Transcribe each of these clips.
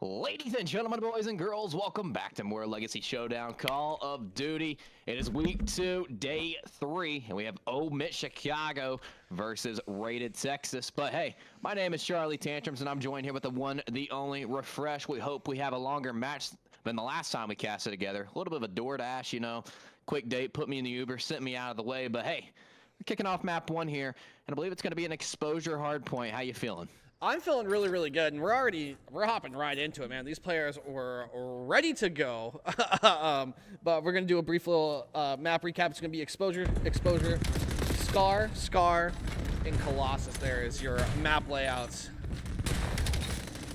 Ladies and gentlemen, boys and girls, welcome back to more Legacy Showdown Call of Duty. It is week 2, day 3, and we have OMiT Chicago versus Rated Texas. But hey, my name is Charlie Tantrums, and I'm joined here with the one, the only Refresh. We hope we have a longer match than the last time we casted together. A little bit of a DoorDash, you know, quick date, put me in the Uber, sent me out of the way. But hey, we're kicking off map 1 here, and I believe it's going to be an exposure hardpoint. How you feeling? I'm feeling really, really good, and we're hopping right into it, man. These players were ready to go, but we're gonna do a brief little map recap. It's gonna be exposure, scar, and Colossus. There is your map layouts.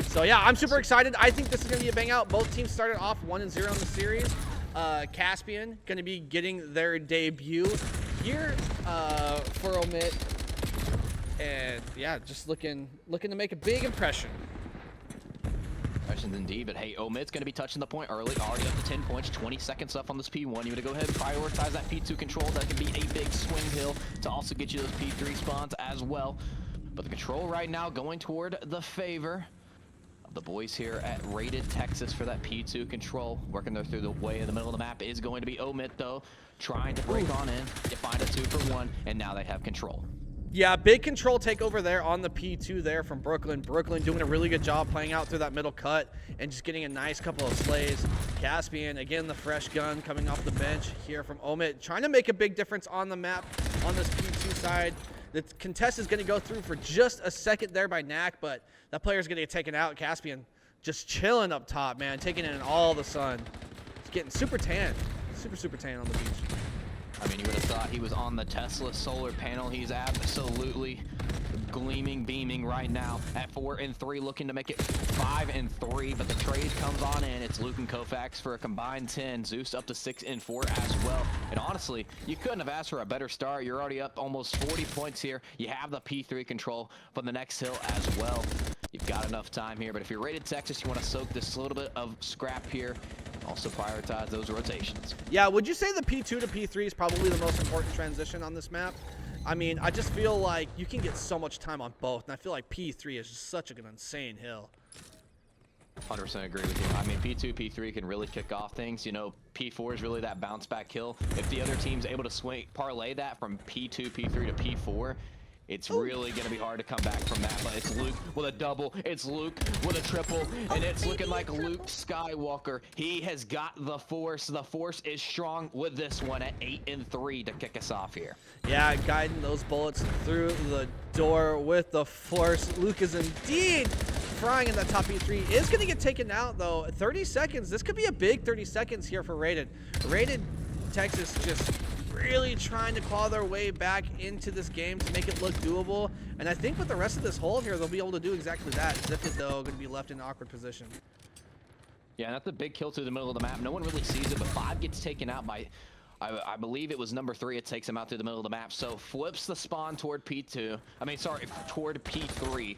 So yeah, I'm super excited. I think this is gonna be a bang out. Both teams started off 1-0 in the series. Caspian gonna be getting their debut here for OMiT. And yeah, just looking to make a big impression. Impressions indeed, but hey, OMiT's going to be touching the point early, already up to 10 points, 20 seconds left on this P1. You want to go ahead and prioritize that P2 control. That can be a big swing hill to also get you those P3 spawns as well. But the control right now going toward the favor of the boys here at Rated Texas for that P2 control. Working there through the way in the middle of the map is going to be OMiT though, trying to break on in. You find a 2-for-1, and now they have control. Yeah, big control takeover there on the P2 there from Brooklyn. Brooklyn doing a really good job playing out through that middle cut and just getting a nice couple of slays. Caspian, again, the fresh gun coming off the bench here from OMiT, trying to make a big difference on the map on this P2 side. The contest is going to go through for just a second there by Knack, but that player is going to get taken out. Caspian just chilling up top, man, taking in all the sun. It's getting super tan, super tan on the beach. I mean, you would have thought he was on the Tesla solar panel. He's absolutely gleaming, beaming right now at 4-3, looking to make it 5-3, but the trade comes on in. It's Luke and Kofax for a combined 10. Zeus up to 6-4 as well. And honestly, you couldn't have asked for a better start. You're already up almost 40 points here. You have the P3 control from the next hill as well. You've got enough time here, but if you're Rated Texas, you want to soak this little bit of scrap here. Also prioritize those rotations. Yeah, would you say the P2 to P3 is probably the most important transition on this map? I mean, I just feel like you can get so much time on both, and I feel like P3 is just such an insane hill. 100% agree with you. I mean, P2, P3 can really kick off things. You know, P4 is really that bounce back hill. If the other team's able to parlay that from P2, P3 to P4, it's really going to be hard to come back from that, but it's Luke with a double, it's Luke with a triple, and it's looking like Luke Skywalker. He has got the force. The force is strong with this one at 8-3 to kick us off here. Yeah, guiding those bullets through the door with the force. Luke is indeed frying in that top E3. Is going to get taken out, though. 30 seconds. This could be a big 30 seconds here for Rated. Rated Texas just really trying to claw their way back into this game to make it look doable. And I think with the rest of this hold here, they'll be able to do exactly that. Zipkid, though, going to be left in an awkward position. Yeah, that's a big kill through the middle of the map. No one really sees it, but 5 gets taken out by, I believe it was number 3. It takes him out through the middle of the map. So flips the spawn toward P2. Toward P3.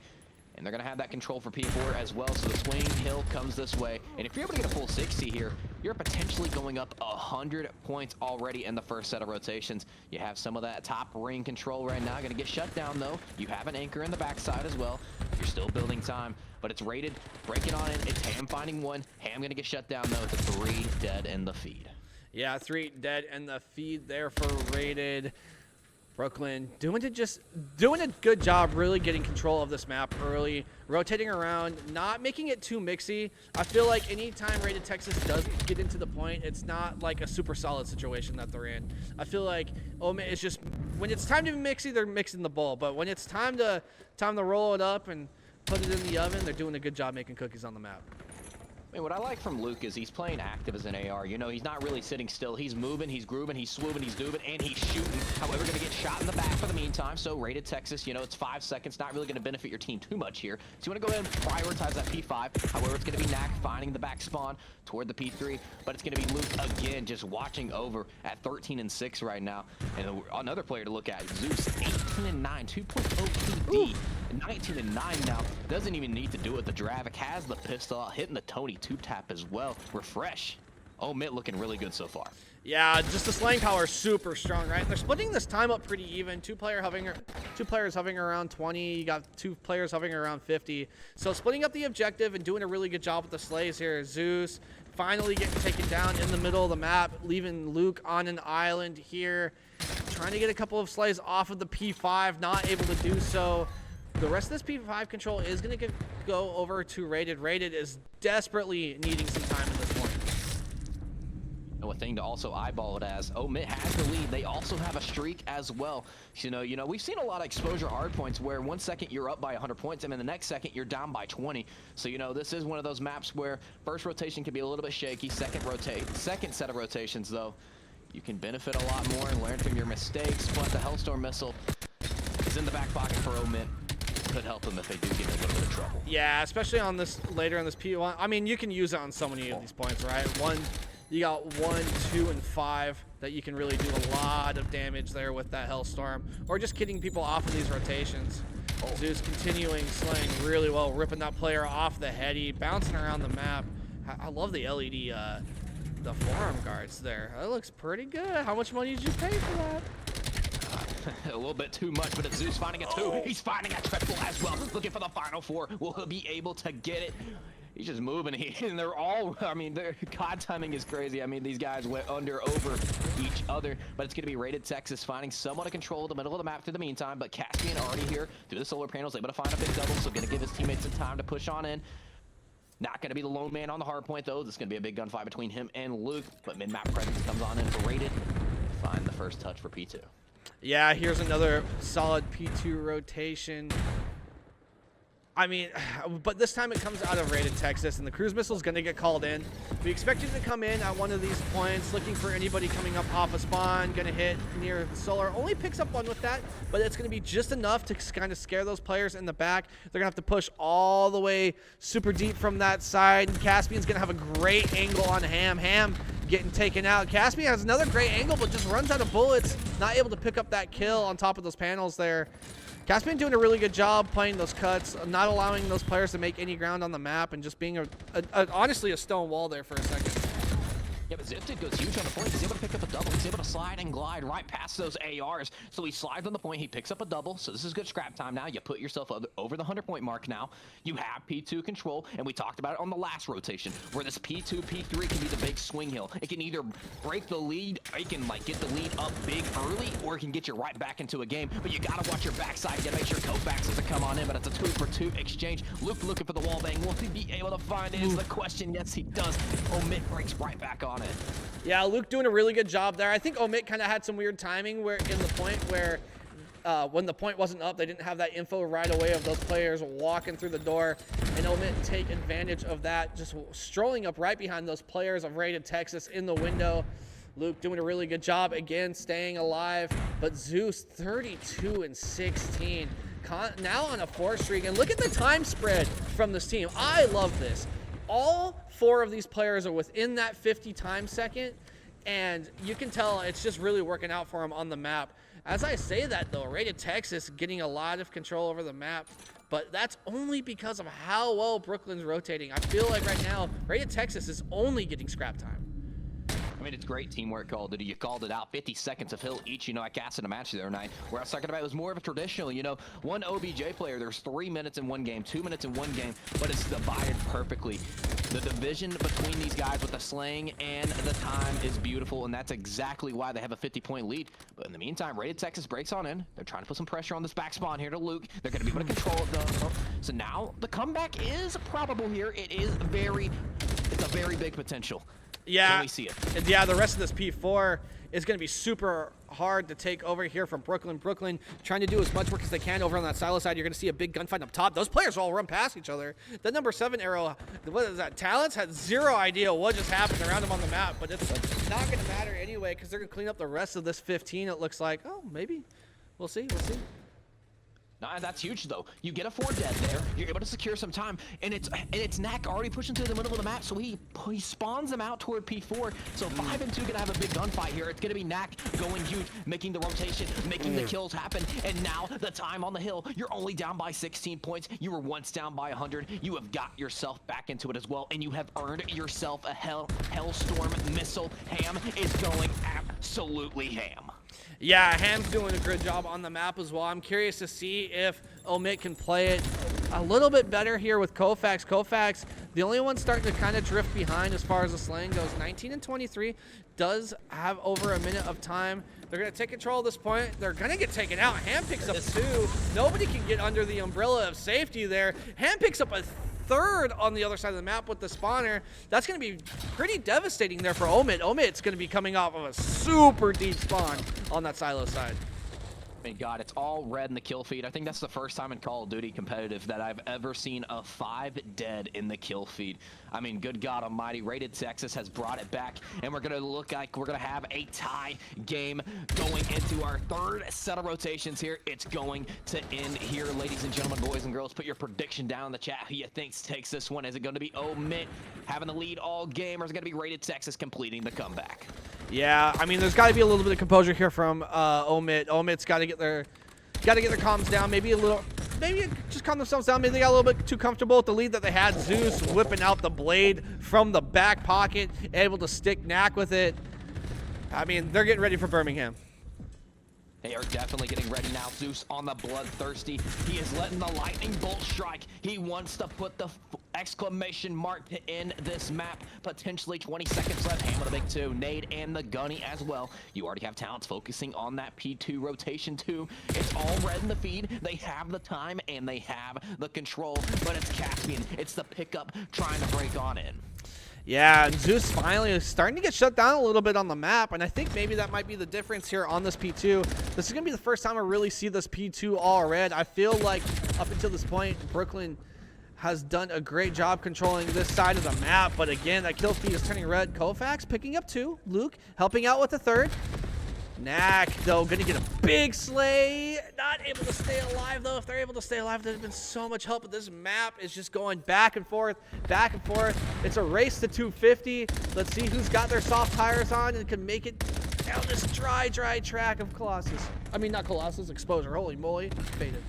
And they're going to have that control for P4 as well, so the swing hill comes this way. And if you're able to get a full 60 here, you're potentially going up 100 points already in the first set of rotations. You have some of that top ring control right now. Going to get shut down, though. You have an anchor in the backside as well. You're still building time, but it's Rated. Breaking on in. It's Ham finding 1. Ham going to get shut down, though. It's a 3 dead in the feed. Yeah, 3 dead in the feed there for Rated. Brooklyn doing a good job really getting control of this map early, rotating around, not making it too mixy. I feel like anytime Rated Texas does get into the point, it's not like a super solid situation that they're in. I feel like OMiT is just, when it's time to be mixy, they're mixing the ball, but when it's time to roll it up and put it in the oven, they're doing a good job making cookies on the map. I mean, what I like from Luke is he's playing active as an AR. You know, he's not really sitting still. He's moving, he's grooving, he's swooping, he's doing, and he's shooting. However, going to get shot in the back for the meantime. So Rated Texas, you know, it's 5 seconds. Not really going to benefit your team too much here. So you want to go ahead and prioritize that P5. However, it's going to be Knack finding the back spawn toward the P3. But it's going to be Luke again just watching over at 13-6 right now. And another player to look at, Zeus, 18-9, 2.0 PD. 19-9 now. Doesn't even need to do it. The Dravik has the pistol, hitting the Tony 2-tap as well. Refresh. OMiT looking really good so far. Yeah, just the slaying power is super strong, right? And they're splitting this time up pretty even. Two players hovering around 20. You got 2 players hovering around 50. So splitting up the objective and doing a really good job with the slays here. Zeus finally getting taken down in the middle of the map, leaving Luke on an island here. Trying to get a couple of slays off of the P5, not able to do so. The rest of this P5 control is going to go over to Rated. Rated is desperately needing some time at this point. A thing to also eyeball it as OMiT has the lead. They also have a streak as well. You know, we've seen a lot of exposure hard points where 1 second you're up by 100 points and then the next second you're down by 20. So, you know, this is one of those maps where first rotation can be a little bit shaky. Second set of rotations, though, you can benefit a lot more and learn from your mistakes. But the Hellstorm missile is in the back pocket for OMiT. Could help them if they do get in a little bit of trouble. Yeah, especially on this later in this P1. I mean, you can use it on so many of these points, right? You got 1, 2, and 5 that you can really do a lot of damage there with that Hellstorm, or just getting people off of these rotations. Zeus continuing slaying really well, ripping that player off the heady, bouncing around the map. I love the LED, the forearm guards there. That looks pretty good. How much money did you pay for that? A little bit too much, but it's Zeus finding a 2. He's finding a triple as well. Looking for the final 4. Will he be able to get it? He's just moving, and they're all, I mean, their COD timing is crazy. I mean, these guys went over each other, but it's going to be Rated Texas finding somewhat of control of the middle of the map through the meantime, but Caspian already here through the solar panels, able to find a big double, so going to give his teammates some time to push on in. Not going to be the lone man on the hard point, though. This is going to be a big gunfight between him and Luke, but mid-map presence comes on in for Rated. Find the first touch for P2. Yeah, here's another solid P2 rotation. I mean, but this time it comes out of Rated Texas, and the cruise missile is going to get called in. We expect it to come in at one of these points, looking for anybody coming up off a spawn, going to hit near the solar. Only picks up 1 with that, but it's going to be just enough to kind of scare those players in the back. They're going to have to push all the way super deep from that side. Caspian's going to have a great angle on Ham. Ham getting taken out. Caspian has another great angle, but just runs out of bullets, not able to pick up that kill on top of those panels there. Caspian doing a really good job playing those cuts, not allowing those players to make any ground on the map, and just being honestly a stone wall there for a second. Yeah, but Zifted goes huge on the point. He's able to pick up a double. He's able to slide and glide right past those ARs. So he slides on the point. He picks up a double. So this is good scrap time now. You put yourself over the 100-point mark now. You have P2 control, and we talked about it on the last rotation, where this P2, P3 can be the big swing hill. It can either break the lead, or it can like get the lead up big early, or it can get you right back into a game. But you gotta watch your backside. You gotta make sure Kofax doesn't come on in, but it's a 2-for-2 exchange. Luke looking for the wall bang. Will he be able to find it is the question. Yes, he does. OMiT breaks right back on it. Yeah, Luke doing a really good job there. I think OMiT kind of had some weird timing where in the point where when the point wasn't up, they didn't have that info right away of those players walking through the door, and OMiT take advantage of that, just strolling up right behind those players of Rated Texas in the window. Luke doing a really good job, again, staying alive, but Zeus 32 and 16. Now on a 4 streak, and look at the time spread from this team. I love this. All 4 of these players are within that 50 time second, and you can tell it's just really working out for them on the map. As I say that, though, Rated Texas getting a lot of control over the map, but that's only because of how well Brooklyn's rotating. I feel like right now, Rated Texas is only getting scrap time. I mean, it's great teamwork, Call of Duty. You called it out. 50 seconds of hill each, you know, I cast in a match the other night. Where I was talking about it was more of a traditional, you know, one OBJ player, there's 3 minutes in one game, 2 minutes in one game, but it's divided perfectly. The division between these guys with the slaying and the time is beautiful, and that's exactly why they have a 50-point lead. But in the meantime, Rated Texas breaks on in. They're trying to put some pressure on this back spawn here to Luke. They're going to be able to control it, though. So now the comeback is probable here. It's a very big potential. Yeah, can we see it? And yeah, the rest of this P4 is going to be super hard to take over here from Brooklyn. Brooklyn trying to do as much work as they can over on that silo side. You're going to see a big gunfight up top. Those players all run past each other. The number 7 arrow, what is that? Talents had zero idea what just happened around him on the map, but it's not going to matter anyway because they're going to clean up the rest of this 15. It looks like. Oh, maybe. We'll see. We'll see. Nah, that's huge though. You get a 4 dead there. You're able to secure some time, and it's Knack already pushing to the middle of the map, so he spawns them out toward P4. So 5 and 2 gonna have a big gunfight here. It's gonna be Knack going huge, making the rotation, making the kills happen, and now the time on the hill. You're only down by 16 points. You were once down by 100. You have got yourself back into it as well, and you have earned yourself a Hellstorm missile. Ham is going absolutely ham. Yeah, Ham's doing a good job on the map as well. I'm curious to see if OMiT can play it a little bit better here with Koufax. Koufax, the only one starting to kind of drift behind as far as the slaying goes. 19 and 23, does have over a minute of time. They're going to take control at this point. They're going to get taken out. Ham picks up 2. Nobody can get under the umbrella of safety there. Ham picks up a 3rd on the other side of the map with the spawner. That's going to be pretty devastating there for OMiT. OMiT's going to be coming off of a super deep spawn on that silo side. My God, it's all red in the kill feed. I think that's the first time in Call of Duty competitive that I've ever seen a 5 dead in the kill feed. I mean, good God almighty, Rated Texas has brought it back, and we're going to look like we're going to have a tie game going into our 3rd set of rotations here. It's going to end here, ladies and gentlemen, boys and girls. Put your prediction down in the chat. Who you think takes this one? Is it going to be OMiT having the lead all game, or is it going to be Rated Texas completing the comeback? Yeah, I mean, there's got to be a little bit of composure here from OMiT. OMiT's got to get their comms down. Maybe just calm themselves down. Maybe they got a little bit too comfortable with the lead that they had. Zeus whipping out the blade from the back pocket, able to stick Knack with it. I mean, they're getting ready for Birmingham. They are definitely getting ready now. Zeus on the bloodthirsty. He is letting the lightning bolt strike. He wants to put the exclamation mark to end this map. Potentially 20 seconds left. Ham with a big 2. Nade and the gunny as well. You already have talents focusing on that P2 rotation too. It's all red in the feed. They have the time and they have the control, but it's Caspian. It's the pickup trying to break on in. Yeah, and Zeus finally is starting to get shut down a little bit on the map, and I think maybe that might be the difference here on this P2. This is going to be the first time I really see this P2 all red. I feel like up until this point, Brooklyn has done a great job controlling this side of the map, but again, that kill feed is turning red. Koufax picking up 2. Luke helping out with the 3rd. Knack, though, going to get a big slay. Not able to stay alive, though. If they're able to stay alive, there's been so much help. But this map is just going back and forth, back and forth. It's a race to 250. Let's see who's got their soft tires on and can make it down this dry track of Colossus. I mean, not Colossus, Exposure. Holy moly. Faded.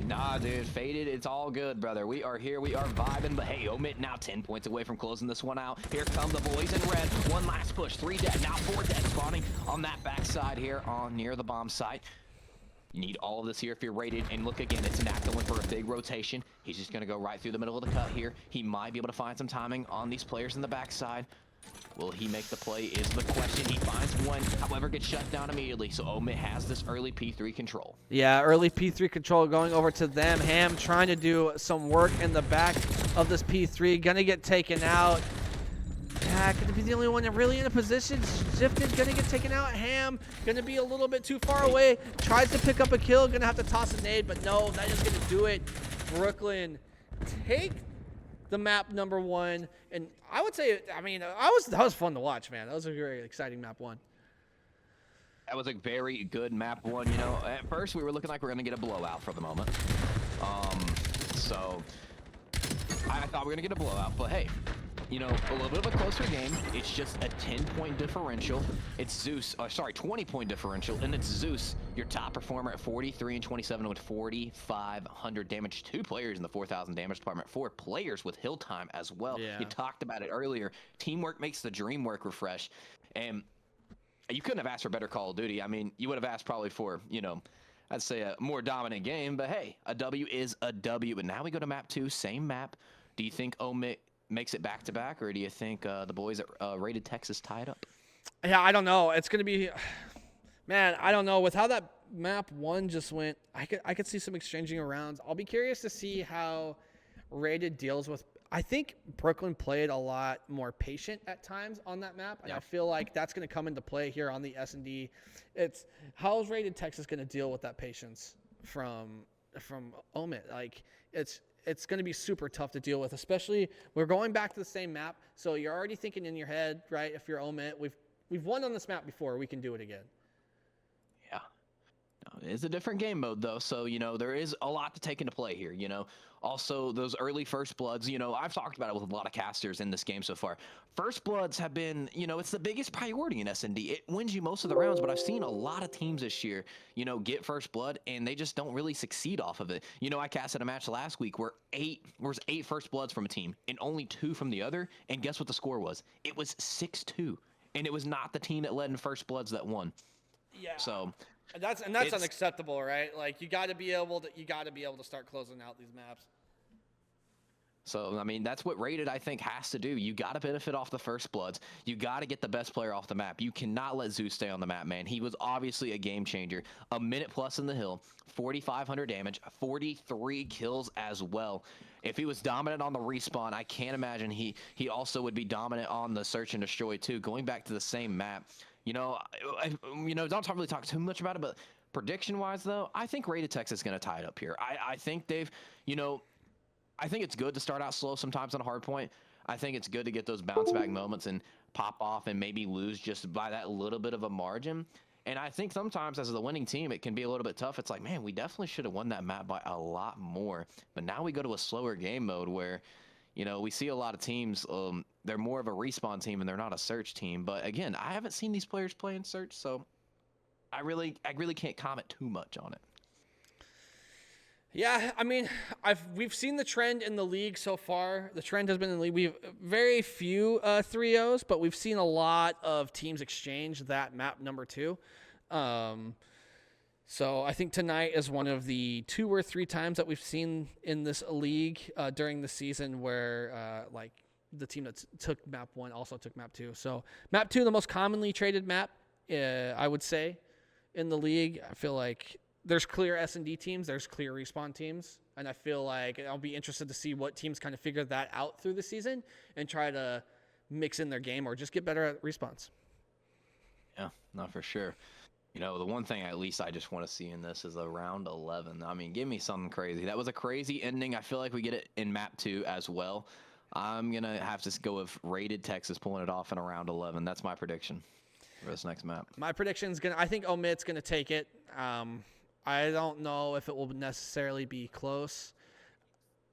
Nah, dude, Faded, it's all good, brother. We are here, we are vibing, but hey, OMiT now 10 points away from closing this one out. Here come the boys in red. One last push, 3 dead, now 4 dead, spawning on that backside here on near the bomb site. You need all of this here if you're rated, and look again, it's Knack going for a big rotation. He's just gonna go right through the middle of the cut here. He might be able to find some timing on these players in the backside. Will he make the play is the question. He finds one, however, gets shut down immediately. So OMiT has this early P3 control. Yeah, early P3 control going over to them. Ham trying to do some work in the back of this P3. Gonna get taken out. Yeah, gonna be the only one that really in a position. Shifted, gonna get taken out. Ham gonna be a little bit too far away. Tries to pick up a kill. Gonna have to toss a nade, but no, that is gonna do it. Brooklyn take the map number 1, and I would say, I mean, that was fun to watch, man. That was a very exciting map 1. That was a very good map 1. You know, at first we were looking like we are gonna get a blowout for the moment. So I thought we were gonna get a blowout, but hey, you know, a little bit of a closer game. It's just a 10-point differential. It's Zeus, 20-point differential, and it's Zeus, your top performer at 43 and 27 with 4,500 damage. 2 players in the 4,000 damage department. 4 players with hill time as well. Yeah. You talked about it earlier. Teamwork makes the dream work refresh, and you couldn't have asked for better Call of Duty. I mean, you would have asked probably for, you know, I'd say a more dominant game, but hey, a W is a W. And now we go to map 2, same map. Do you think OMiT makes it back-to-back, or do you think the boys at Rated Texas tie it up? Yeah, I don't know. It's going to be... Man, I don't know. With how that map 1 just went, I could see some exchanging of rounds. I'll be curious to see how Rated deals with... I think Brooklyn played a lot more patient at times on that map, and I feel like that's going to come into play here on the S&D. It's how is Rated Texas going to deal with that patience from OMiT? Like, it's going to be super tough to deal with, especially we're going back to the same map. So you're already thinking in your head, right? If you're OMiT, we've won on this map before. We can do it again. Yeah. It's a different game mode, though, so, there is a lot to take into play here. Also, those early first bloods, I've talked about it with a lot of casters in this game so far. First bloods have been, it's the biggest priority in S&D. It wins you most of the rounds, but I've seen a lot of teams this year, get first blood, and they just don't really succeed off of it. I casted a match last week where was eight first bloods from a team and only 2 from the other, and guess what the score was? It was 6-2, and it was not the team that led in first bloods that won. Yeah. So... And that's unacceptable, right? Like you got to be able to start closing out these maps. So, I mean, that's what Rated, I think, has to do. You got to benefit off the first bloods. You got to get the best player off the map. You cannot let Zeus stay on the map, man. He was obviously a game changer. A minute plus in the hill, 4,500 damage, 43 kills as well. If he was dominant on the respawn, I can't imagine he also would be dominant on the search and destroy too. Going back to the same map, don't really talk too much about it, but prediction-wise, though, I think Rated Texas is going to tie it up here. I think they've, I think it's good to start out slow sometimes on a hard point. I think it's good to get those bounce-back moments and pop off and maybe lose just by that little bit of a margin. And I think sometimes as the winning team, it can be a little bit tough. It's like, man, we definitely should have won that map by a lot more. But now we go to a slower game mode where, we see a lot of teams, they're more of a respawn team and they're not a search team. But again, I haven't seen these players play in search, so I really can't comment too much on it. Yeah, I mean, we've seen the trend in the league so far. The trend has been in the league. We've very few 3-0s, but we've seen a lot of teams exchange that map number 2. So I think tonight is one of the 2 or 3 times that we've seen in this league during the season where like the team that took map 1 also took map 2. So map 2, the most commonly traded map, I would say, in the league. I feel like there's clear S&D teams, there's clear respawn teams, and I feel like I'll be interested to see what teams kind of figure that out through the season and try to mix in their game or just get better at respawns. Yeah, not for sure. The one thing at least I just want to see in this is a round 11. I mean, give me something crazy. That was a crazy ending. I feel like we get it in map 2 as well. I'm going to have to go with Rated Texas pulling it off in a round 11. That's my prediction for this next map. My prediction is I think OMiT's going to take it. I don't know if it will necessarily be close.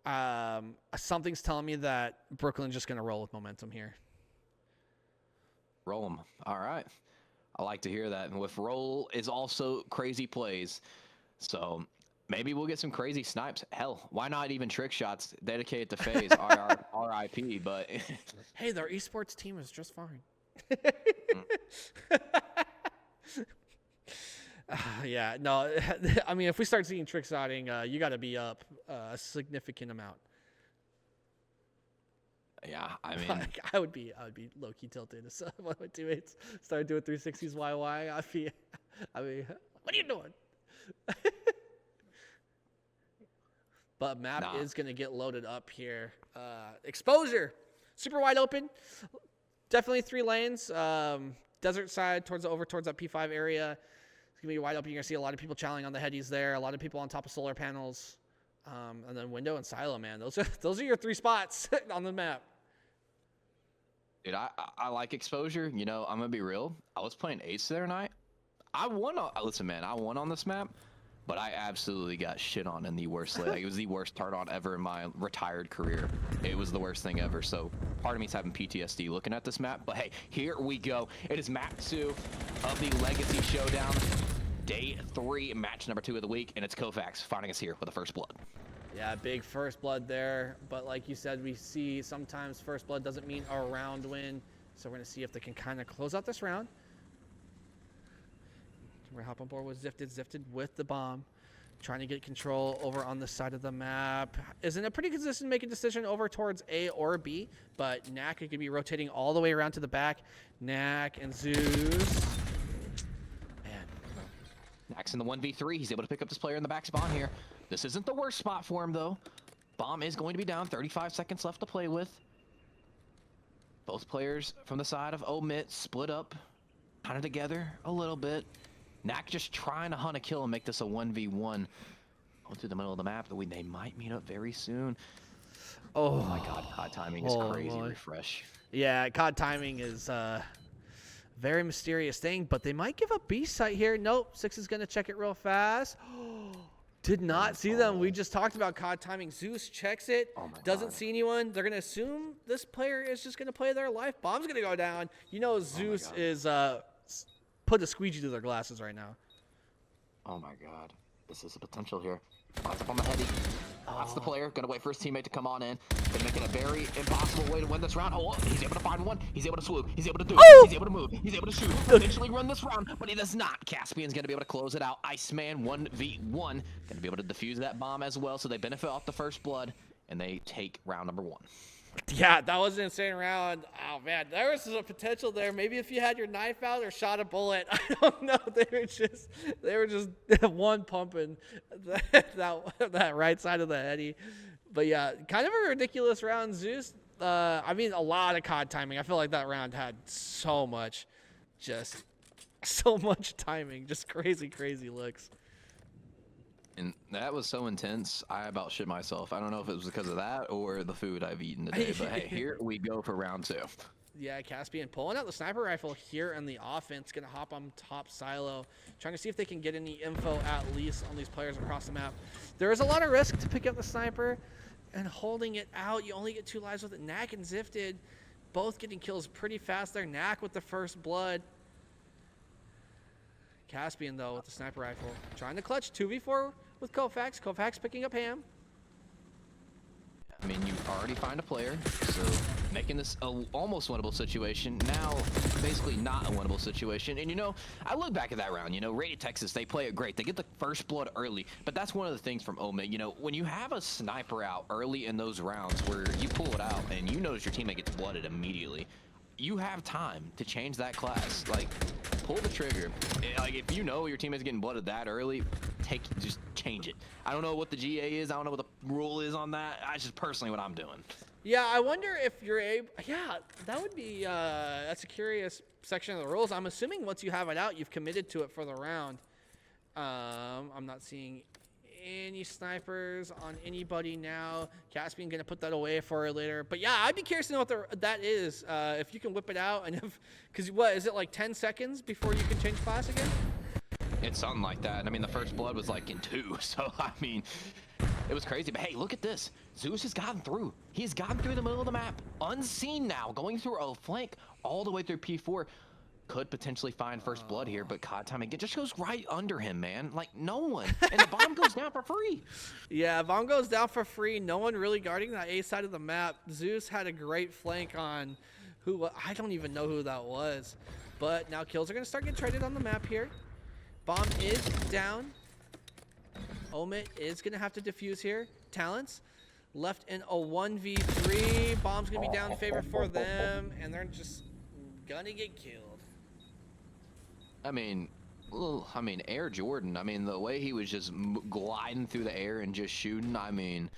Something's telling me that Brooklyn's just going to roll with momentum here. Roll them. All right. I like to hear that. And with roll is also crazy plays. So maybe we'll get some crazy snipes. Hell, why not even trick shots dedicated to FaZe, RIP, but... Hey, their esports team is just fine. Yeah, no, I mean, if we start seeing trick shotting, you got to be up a significant amount. Yeah, I mean, like, I would be low key tilted if one of my teammates started doing 360s YY. I mean, what are you doing? But map is gonna get loaded up here. Exposure, super wide open. Definitely 3 lanes. Desert side towards that P5 area. It's gonna be wide open. You're gonna see a lot of people challenging on the headies there. A lot of people on top of solar panels. And then window and silo, man. Those are your 3 spots on the map. Dude, I like exposure. I'm gonna be real. I was playing Ace the other night. I won on this map, but I absolutely got shit on in the worst lane. Like, it was the worst turn on ever in my retired career. It was the worst thing ever. So part of me's having PTSD looking at this map. But hey, here we go. It is map 2 of the Legacy Showdown. Day 3, match number 2 of the week, and it's Kovacs finding us here with the first blood. Yeah, big first blood there. But like you said, we see sometimes first blood doesn't mean a round win. So we're going to see if they can kind of close out this round. We're hop on board with Zifted with the bomb. Trying to get control over on the side of the map. Isn't it pretty consistent making a decision over towards A or B? But Knack could be rotating all the way around to the back. Knack and Zeus. Knack's in the 1v3. He's able to pick up this player in the back spawn here. This isn't the worst spot for him, though. Bomb is going to be down. 35 seconds left to play with. Both players from the side of OMiT split up, kind of together a little bit. Knack just trying to hunt a kill and make this a 1v1. Going through the middle of the map. They might meet up very soon. Oh my God, COD timing is crazy. Boy. Refresh. Yeah, COD timing is Very mysterious thing, but they might give up B site here. Nope, 6 is going to check it real fast. Did not see them. We just talked about COD timing. Zeus checks it, doesn't see anyone. They're going to assume this player is just going to play their life. Bomb's going to go down. You know Zeus is put a squeegee to their glasses right now. Oh my god. This is a potential here. Lines up on the heady. That's the player. Gonna wait for his teammate to come on in. Gonna make it a very impossible way to win this round. Oh, he's able to find one. He's able to swoop. He's able to do it. He's able to move. He's able to shoot. Eventually run this round, but he does not. Caspian's gonna be able to close it out. Iceman 1v1. Gonna be able to defuse that bomb as well, so they benefit off the first blood, and they take round number 1. Yeah, that was an insane round. Oh man, there was a potential there. Maybe if you had your knife out or shot a bullet, I don't know. They were just one pumping that right side of the heady. But yeah, kind of a ridiculous round, Zeus. I mean, a lot of COD timing. I feel like that round had so much timing, just crazy looks. And that was so intense, I about shit myself. I don't know if it was because of that or the food I've eaten today, but hey, here we go for round 2. Yeah, Caspian pulling out the sniper rifle here in the offense, gonna hop on top silo, trying to see if they can get any info at least on these players across the map. There is a lot of risk to pick up the sniper and holding it out. You only get 2 lives with it. Knack and Zifted both getting kills pretty fast there. Knack with the first blood. Caspian, though, with the sniper rifle. Trying to clutch 2v4 with Kofax. Kofax picking up Ham. I mean, you already find a player, so making this a almost winnable situation. Now, basically not a winnable situation. And, you know, I look back at that round. You know, Rated Texas, they play it great. They get the first blood early. But that's one of the things from OMiT. You know, when you have a sniper out early in those rounds where you pull it out and you notice your teammate gets blooded immediately, you have time to change that class. Like, pull the trigger. Like, if you know your teammate's getting blooded that early, just change it. I don't know what the GA is. I don't know what the rule is on that. That's just personally what I'm doing. Yeah, I wonder if you're able. Yeah, that would be. That's a curious section of the rules. I'm assuming once you have it out, you've committed to it for the round. I'm not seeing any snipers on anybody now. Caspian gonna put that away for later. But yeah, I'd be curious to know what that is. If you can whip it out, and because what is it, like 10 seconds before you can change class again? It's something like that. I mean, the first blood was like in 2, so I mean, it was crazy. But hey, look at this. Zeus has gotten through. He's gotten through the middle of the map, unseen now, going through a flank all the way through P4. Could potentially find first blood here, but COD timing, it just goes right under him, man. Like, no one. And the bomb goes down for free. Yeah, bomb goes down for free. No one really guarding that A side of the map. Zeus had a great flank on who, I don't even know who that was. But now kills are going to start getting traded on the map here. Bomb is down. OMiT is going to have to defuse here. Talents left in a 1v3. Bomb's going to be down in favor for them, and they're just going to get killed. I mean, Air Jordan, I mean, the way he was just gliding through the air and just shooting, I mean,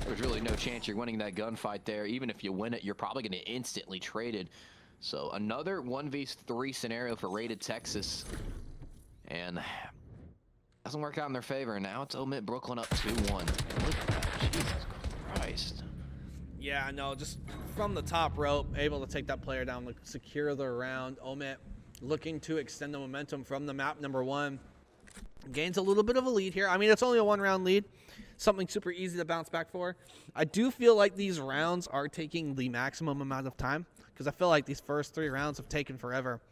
there's really no chance you're winning that gunfight there. Even if you win it, you're probably going to instantly trade it. So another 1v3 scenario for Rated Texas. And doesn't work out in their favor. Now it's OMiT Brooklyn up 2-1. Look at that. Jesus Christ. Yeah, no, just from the top rope, able to take that player down, secure the round. OMiT looking to extend the momentum from the map number 1. Gains a little bit of a lead here. I mean, it's only a 1-round lead. Something super easy to bounce back for. I do feel like these rounds are taking the maximum amount of time because I feel like these first 3 rounds have taken forever.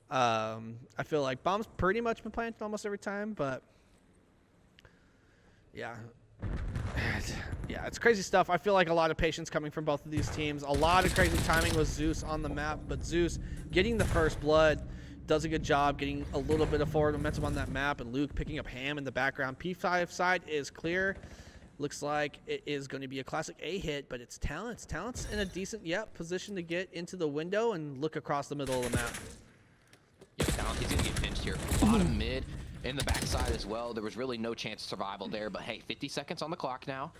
I feel like bomb's pretty much been planted almost every time, but yeah. Yeah, it's crazy stuff. I feel like a lot of patience coming from both of these teams. A lot of crazy timing with Zeus on the map, but Zeus getting the first blood does a good job getting a little bit of forward momentum on that map, and Luke picking up Ham in the background. P5 side is clear. Looks like it is going to be a classic A hit, but it's Talents. Talents in a decent, position to get into the window and look across the middle of the map. Yeah, Talents, he's going to get pinched here. Bottom mid. In the backside as well. There was really no chance of survival there, but hey, 50 seconds on the clock now.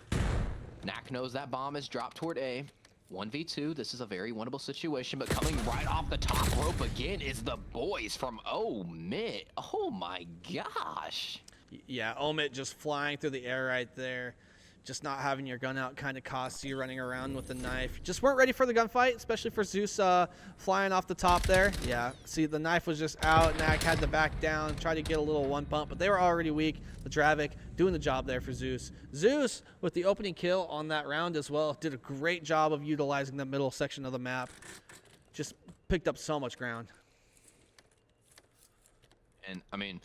Knack knows that bomb is dropped toward A. 1v2, this is a very winnable situation, but coming right off the top rope again is the boys from OMiT. Oh my gosh. Yeah, OMiT just flying through the air right there. just not having your gun out kind of costs you running around with the knife. Just weren't ready for the gunfight, especially for Zeus flying off the top there. Yeah, see, the knife was just out. Knack had to back down, try to get a little one pump, but they were already weak. The Dravik doing the job there for Zeus. Zeus, with the opening kill on that round as well, did a great job of utilizing the middle section of the map. Just picked up so much ground. And, I mean,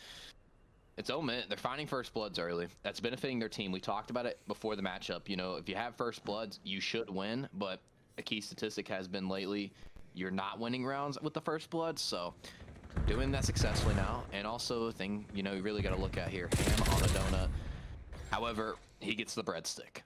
it's OMiT. They're finding first bloods early. That's benefiting their team. We talked about it before the matchup. You know, if you have first bloods, you should win. But a key statistic has been lately, you're not winning rounds with the first bloods. So doing that successfully now. And also a thing, you know, you really got to look at here. Ham on a donut. However, he gets the breadstick.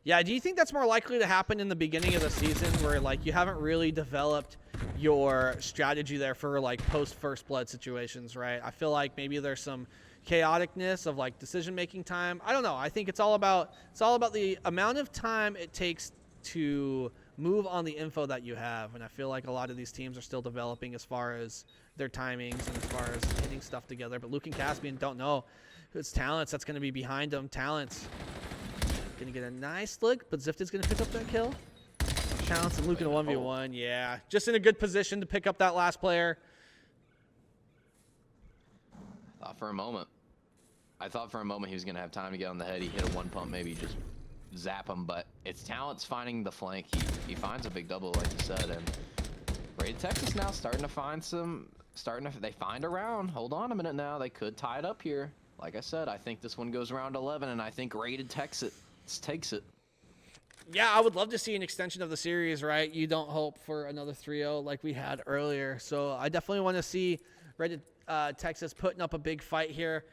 Yeah, do you think that's more likely to happen in the beginning of the season where, like, you haven't really developed your strategy there for, like, post-first blood situations, right? I feel like maybe there's some chaoticness of, like, decision-making time. I don't know. I think it's all about the amount of time it takes to move on the info that you have. And I feel like a lot of these teams are still developing as far as their timings and as far as hitting stuff together. But Luke and Caspian don't know. It's Talents that's going to be behind them. Talents going to get a nice look, but Zift is going to pick up that kill. Talents and Luke in a 1v1. Yeah, just in a good position to pick up that last player. I thought for a moment he was going to have time to get on the head. He hit a one pump, maybe just zap him, but it's Talents finding the flank. He finds a big double, like you said, and Rated Texas now starting to find they find a round. Hold on a minute now. They could tie it up here. Like I said, I think this one goes round 11, and I think Rated Texas takes it. Yeah, I would love to see an extension of the series, right? You don't hope for another 3-0 like we had earlier. So I definitely want to see Rated Texas putting up a big fight here.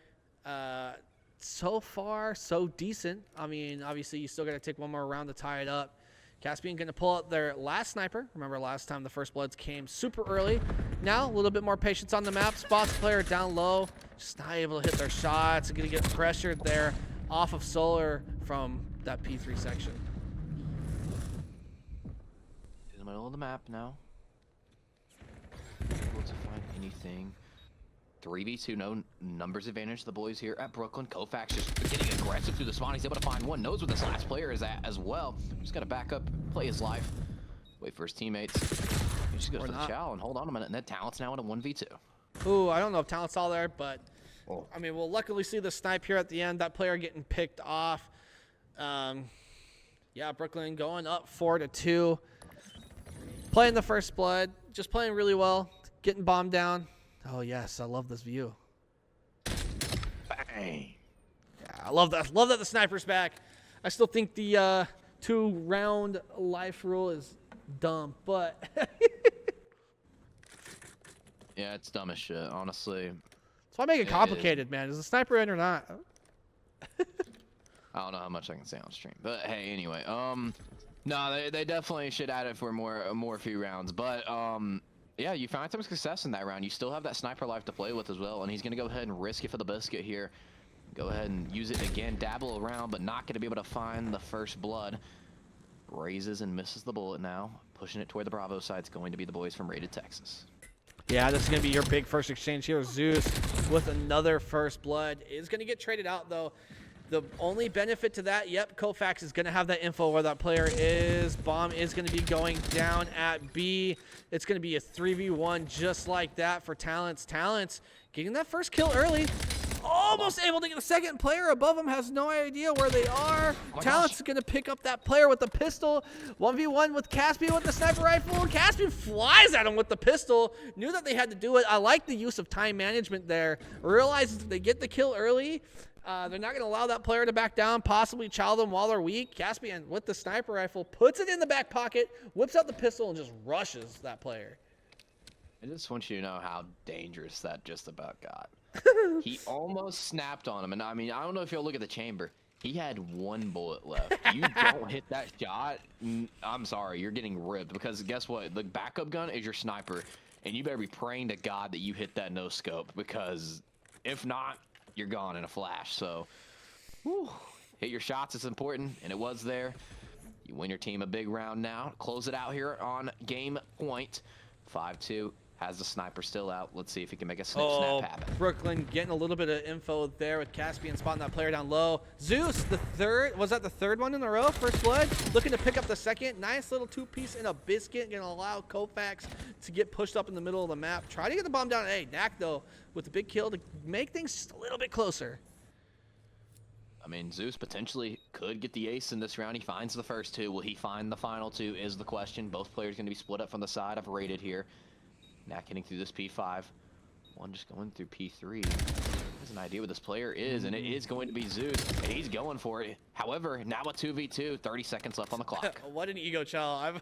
So far, so decent. I mean, obviously, you still got to take one more round to tie it up. Caspian going to pull out their last sniper. Remember last time the first bloods came super early. Now, a little bit more patience on the map. Spots player down low. Just not able to hit their shots. Going to get pressured there off of Solar from that P3 section. In the middle of the map now. Able to find anything. 3v2, no numbers advantage to the boys here at Brooklyn. Kofax just getting aggressive through the spawn. He's able to find one. Knows where this last player is at as well. Just got to back up, play his life, wait for his teammates. He just goes for the chow and hold on a minute. And then Talent's now in a 1v2. Ooh, I don't know if Talent's all there, but I mean, we'll luckily see the snipe here at the end. That player getting picked off. Yeah, Brooklyn going up 4-2. Playing the first blood, just playing really well, getting bombed down. Oh yes, I love this view. Bang. Yeah, I love that. Love that the sniper's back. I still think the 2-round life rule is dumb, but yeah, it's dumb as shit, honestly. That's why I make it complicated, man. Is the sniper in or not? I don't know how much I can say on stream, but hey, anyway, no, they definitely should add it for more few rounds, but yeah, you found some success in that round. You still have that sniper life to play with as well, and he's gonna go ahead and risk it for the biscuit here. Go ahead and use it again, dabble around, but not gonna be able to find the first blood. Raises and misses the bullet now, pushing it toward the Bravo side. It's going to be the boys from Rated Texas. Yeah, this is going to be your big first exchange here. Zeus with another first blood is going to get traded out, though. The only benefit to that, yep, Kofax is going to have that info where that player is. Bomb is going to be going down at B. It's going to be a 3v1 just like that for Talents. Talents getting that first kill early. Almost able to get a second player above him. Has no idea where they are. Talents is going to pick up that player with the pistol. 1v1 with Caspian with the sniper rifle. Caspian flies at him with the pistol. Knew that they had to do it. I like the use of time management there. Realizes if they get the kill early, they're not going to allow that player to back down, possibly chow them while they're weak. Caspian with the sniper rifle puts it in the back pocket, whips out the pistol, and just rushes that player. I just want you to know how dangerous that just about got. He almost snapped on him, and I mean, I don't know if you'll look at the chamber. He had one bullet left. You don't hit that shot, I'm sorry, you're getting ripped, because guess what? The backup gun is your sniper, and you better be praying to God that you hit that no scope, because if not, you're gone in a flash. So, whew, hit your shots, it's important, and it was there. You win your team a big round now. Close it out here on game point. 5-2. has the sniper still out. Let's see if he can make a snap happen. Brooklyn getting a little bit of info there with Caspian spotting that player down low. Zeus, the third, was that the third one in a row? First blood, looking to pick up the second. Nice little two-piece and a biscuit, gonna allow Kofax to get pushed up in the middle of the map. Try to get the bomb down. Hey, Knack though, with the big kill to make things just a little bit closer. I mean, Zeus potentially could get the ace in this round. He finds the first two. Will he find the final two is the question. Both players going to be split up from the side. I've rated here. Knack hitting through this P5. One just going through P3. Has an idea what this player is, and it is going to be Zeus, and he's going for it. However, now a 2v2, 30 seconds left on the clock. What an ego challenge.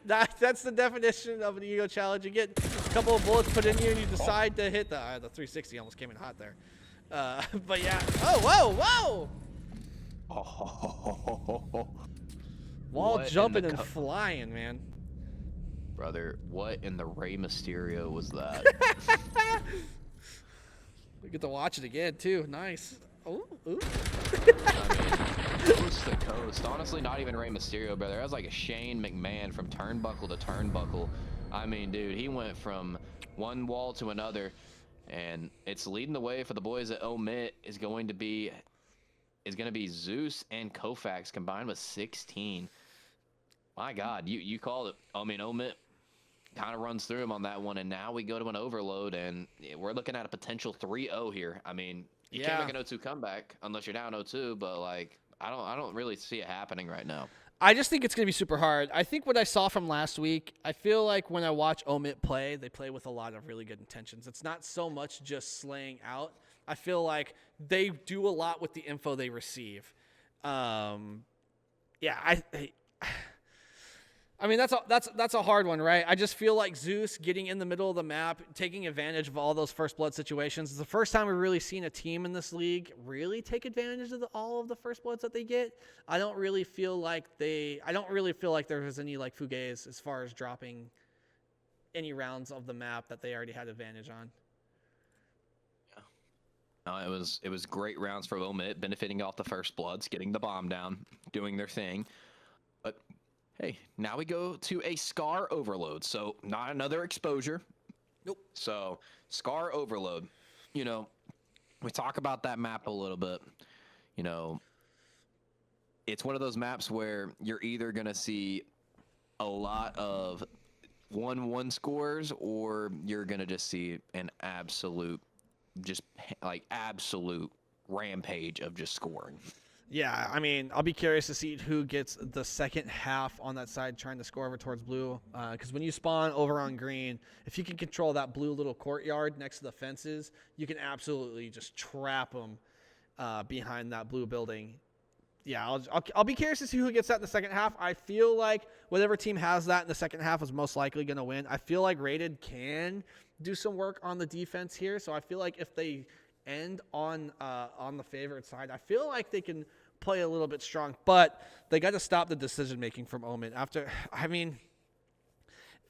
That's the definition of an ego challenge. You get a couple of bullets put in you, and you decide to hit the 360 almost came in hot there. But yeah. Oh, whoa. Wall jumping and flying, man. Brother, what in the Rey Mysterio was that? We get to watch it again, too. Nice. Ooh. I mean, coast to coast. Honestly, not even Rey Mysterio, brother. That was like a Shane McMahon from turnbuckle to turnbuckle. I mean, dude, he went from one wall to another. And it's leading the way for the boys at OMiT is going to be Zeus and Kofax combined with 16. My God, you called it. I mean, OMiT kind of runs through him on that one, and now we go to an overload, and we're looking at a potential 3-0 here. I mean, you can't make an 0-2 comeback unless you're down 0-2, but like I don't really see it happening right now. I just think it's going to be super hard. I think what I saw from last week, I feel like when I watch OMiT play, they play with a lot of really good intentions. It's not so much just slaying out. I feel like they do a lot with the info they receive. I mean, that's a hard one, right? I just feel like Zeus getting in the middle of the map, taking advantage of all those first blood situations. It's the first time we've really seen a team in this league really take advantage of all of the first bloods that they get. I don't really feel like there's any like fugays as far as dropping any rounds of the map that they already had advantage on. Yeah. It was great rounds for OMiT, benefiting off the first bloods, getting the bomb down, doing their thing. But hey, now we go to a Scar overload. So not another exposure. Nope. So Scar overload. You know, we talk about that map a little bit. You know, it's one of those maps where you're either going to see a lot of 1-1 scores, or you're going to just see an absolute rampage of just scoring. Yeah, I mean, I'll be curious to see who gets the second half on that side trying to score over towards blue. Because when you spawn over on green, if you can control that blue little courtyard next to the fences, you can absolutely just trap them behind that blue building. Yeah, I'll be curious to see who gets that in the second half. I feel like whatever team has that in the second half is most likely going to win. I feel like Rated can do some work on the defense here. So I feel like if they end on the favorite side, I feel like they can play a little bit strong, but they got to stop the decision making from OMiT.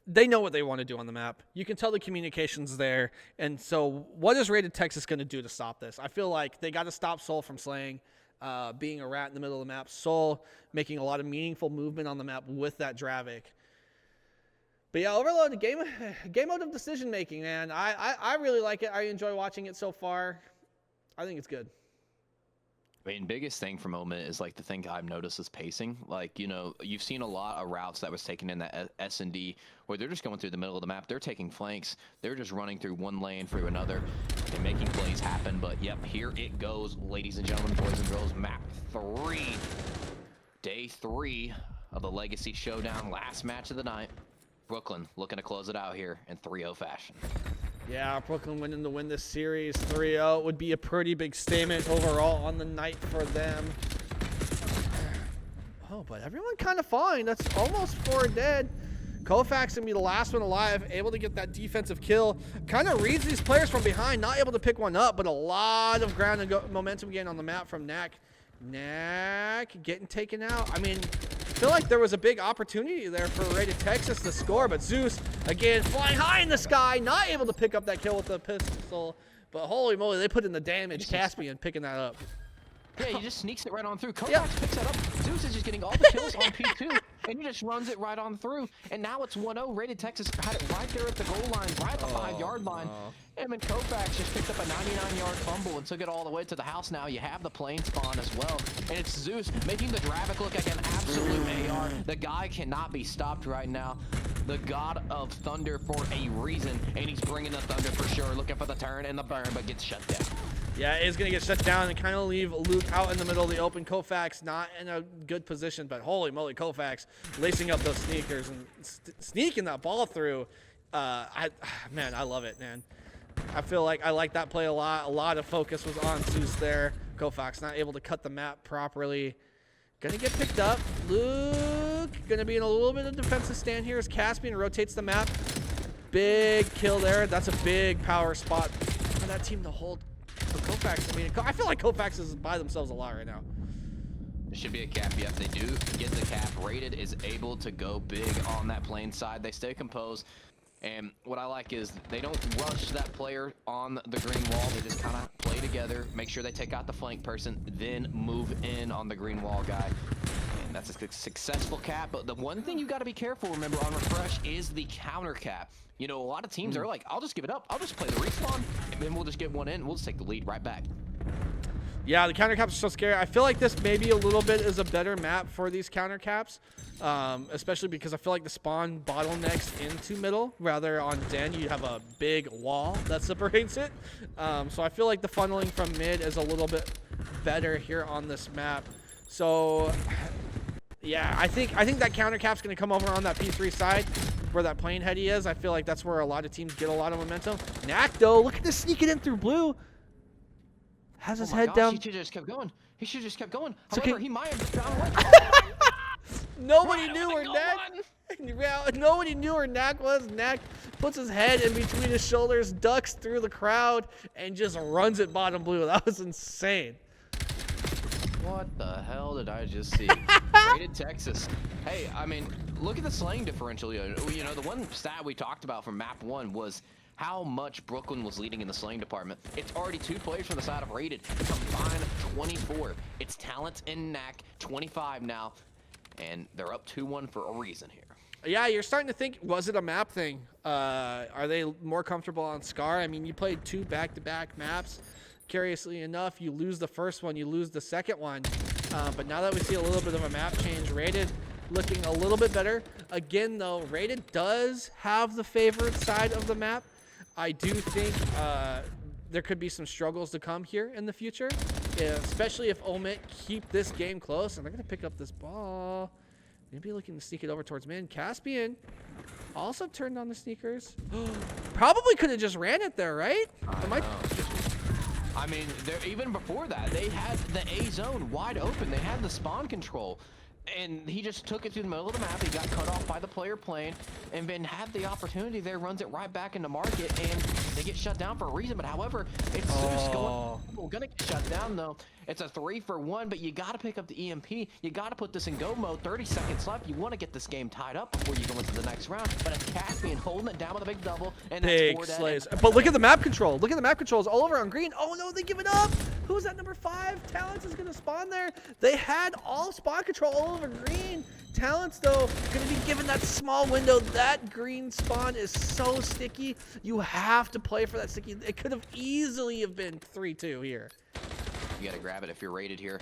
They know what they want to do on the map. You can tell the communication's there, and so what is Rated Texas going to do to stop this? I feel like they got to stop Soul from slaying, being a rat in the middle of the map. Soul making a lot of meaningful movement on the map with that Dravik. But yeah, Overload, game mode of decision making, man. I really like it. I enjoy watching it so far. I think it's good. I mean, biggest thing from OMiT is like the thing I've noticed is pacing. Like, you know, you've seen a lot of routes that was taken in that S&D where they're just going through the middle of the map. They're taking flanks. They're just running through one lane through another and making plays happen. But yep, here it goes, ladies and gentlemen, boys and girls. Map 3, day 3 of the Legacy Showdown, last match of the night. Brooklyn looking to close it out here in 3-0 fashion. Yeah, Brooklyn winning to win this series 3-0 would be a pretty big statement overall on the night for them. Oh, but everyone kind of fine. That's almost 4 dead. Kofax gonna be the last one alive, able to get that defensive kill. Kind of reads these players from behind, not able to pick one up, but a lot of ground and momentum gain on the map from Knack. Knack getting taken out. I mean, I feel like there was a big opportunity there for Rated Texas to score, but Zeus, again, flying high in the sky, not able to pick up that kill with the pistol. But holy moly, they put in the damage. Caspian picking that up. Yeah, he just sneaks it right on through. Kofax picks that up. Zeus is just getting all the kills on P2. and he just runs it right on through. And now it's 1-0. Rated Texas had it right there at the goal line, right at the 5-yard line. And then Kofax just picked up a 99-yard fumble and took it all the way to the house. Now you have the plane spawn as well. And it's Zeus making the Dravik look like an absolute AR. The guy cannot be stopped right now. The god of thunder for a reason. And he's bringing the thunder for sure. Looking for the turn and the burn, but gets shut down. Yeah, it is going to get shut down and kind of leave Luke out in the middle of the open. Kofax not in a good position, but holy moly, Kofax lacing up those sneakers and sneaking that ball through. Man, I love it, man. I feel like I like that play a lot. A lot of focus was on Zeus there. Kofax not able to cut the map properly. Gonna get picked up. Luke gonna be in a little bit of defensive stand here as Caspian rotates the map. Big kill there. That's a big power spot for that team to hold. For Kofax, I mean, I feel like Kofax is by themselves a lot right now. It should be a cap. Yes, they do get the cap. Rated is able to go big on that plane side. They stay composed. And what I like is they don't rush that player on the green wall. They just kind of play together, make sure they take out the flank person, then move in on the green wall guy. And that's a successful cap. But the one thing you got to be careful, remember, on Refresh is the counter cap. You know, a lot of teams are like, I'll just give it up. I'll just play the respawn, and then we'll just get one in. We'll just take the lead right back. Yeah, the counter caps are so scary. I feel like this maybe a little bit is a better map for these counter caps, especially because I feel like the spawn bottlenecks into middle. Rather on Den, you have a big wall that separates it. So I feel like the funneling from mid is a little bit better here on this map. So yeah, I think that counter cap's going to come over on that P3 side where that plane heady is. I feel like that's where a lot of teams get a lot of momentum. Knack, though, look at this sneaking in through blue. Has his head down. He should have just kept going. He should have just kept going. However, he might have found one. Nobody knew where Knack. Nobody knew where Knack was. Knack puts his head in between his shoulders, ducks through the crowd, and just runs it bottom blue. That was insane. What the hell did I just see? Rated Texas. Hey, I mean, look at the slaying differential. You know, the one stat we talked about from map 1 was how much Brooklyn was leading in the slaying department. It's already 2 players from the side of Rated. Combined 24. It's Talent and Knack, 25 now. And they're up 2-1 for a reason here. Yeah, you're starting to think, was it a map thing? Are they more comfortable on Scar? I mean, you played 2 back-to-back maps. Curiously enough, you lose the first one, you lose the second one. But now that we see a little bit of a map change, Rated looking a little bit better. Again, though, Rated does have the favored side of the map. I do think there could be some struggles to come here in the future, especially if OMiT keep this game close. And they're going to pick up this ball. Maybe looking to sneak it over towards mid. Caspian also turned on the sneakers. Probably could have just ran it there, right? I mean, even before that, they had the A zone wide open. They had the spawn control. And he just took it through the middle of the map. He got cut off by the player plane, and then had the opportunity there, runs it right back into market, and they get shut down for a reason. But however, it's Zeus gonna get shut down though. It's a 3-for-1, but you got to pick up the EMP. You got to put this in go mode. 30 seconds left. You want to get this game tied up before you go into the next round. But it's Caspian holding it down with a big double, and big slays. But look at the map control. Look at the map controls all over on green. Oh no, they give it up. Who's that number 5? Talents is gonna spawn there. They had all spawn control all over green. Talents though gonna be given that small window. That green spawn is so sticky. You have to play for that sticky. It could have easily have been 3-2 here. You gotta grab it if you're rated here.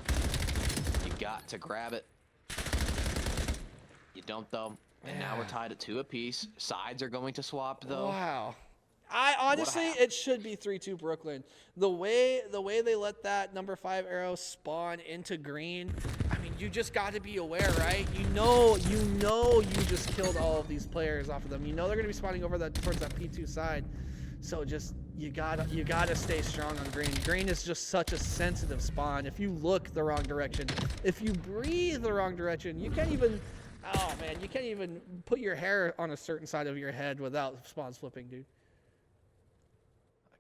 You got to grab it. You don't though. And now we're tied at 2 apiece. Sides are going to swap though. Wow. I honestly, it should be 3-2 Brooklyn. The way they let that number 5 arrow spawn into green, I mean, you just got to be aware, right? You know, you just killed all of these players off of them. You know they're gonna be spawning over that towards that P2 side. So just you gotta stay strong on green. Green is just such a sensitive spawn. If you look the wrong direction, if you breathe the wrong direction, you can't even. Oh man, you can't even put your hair on a certain side of your head without spawns flipping, dude.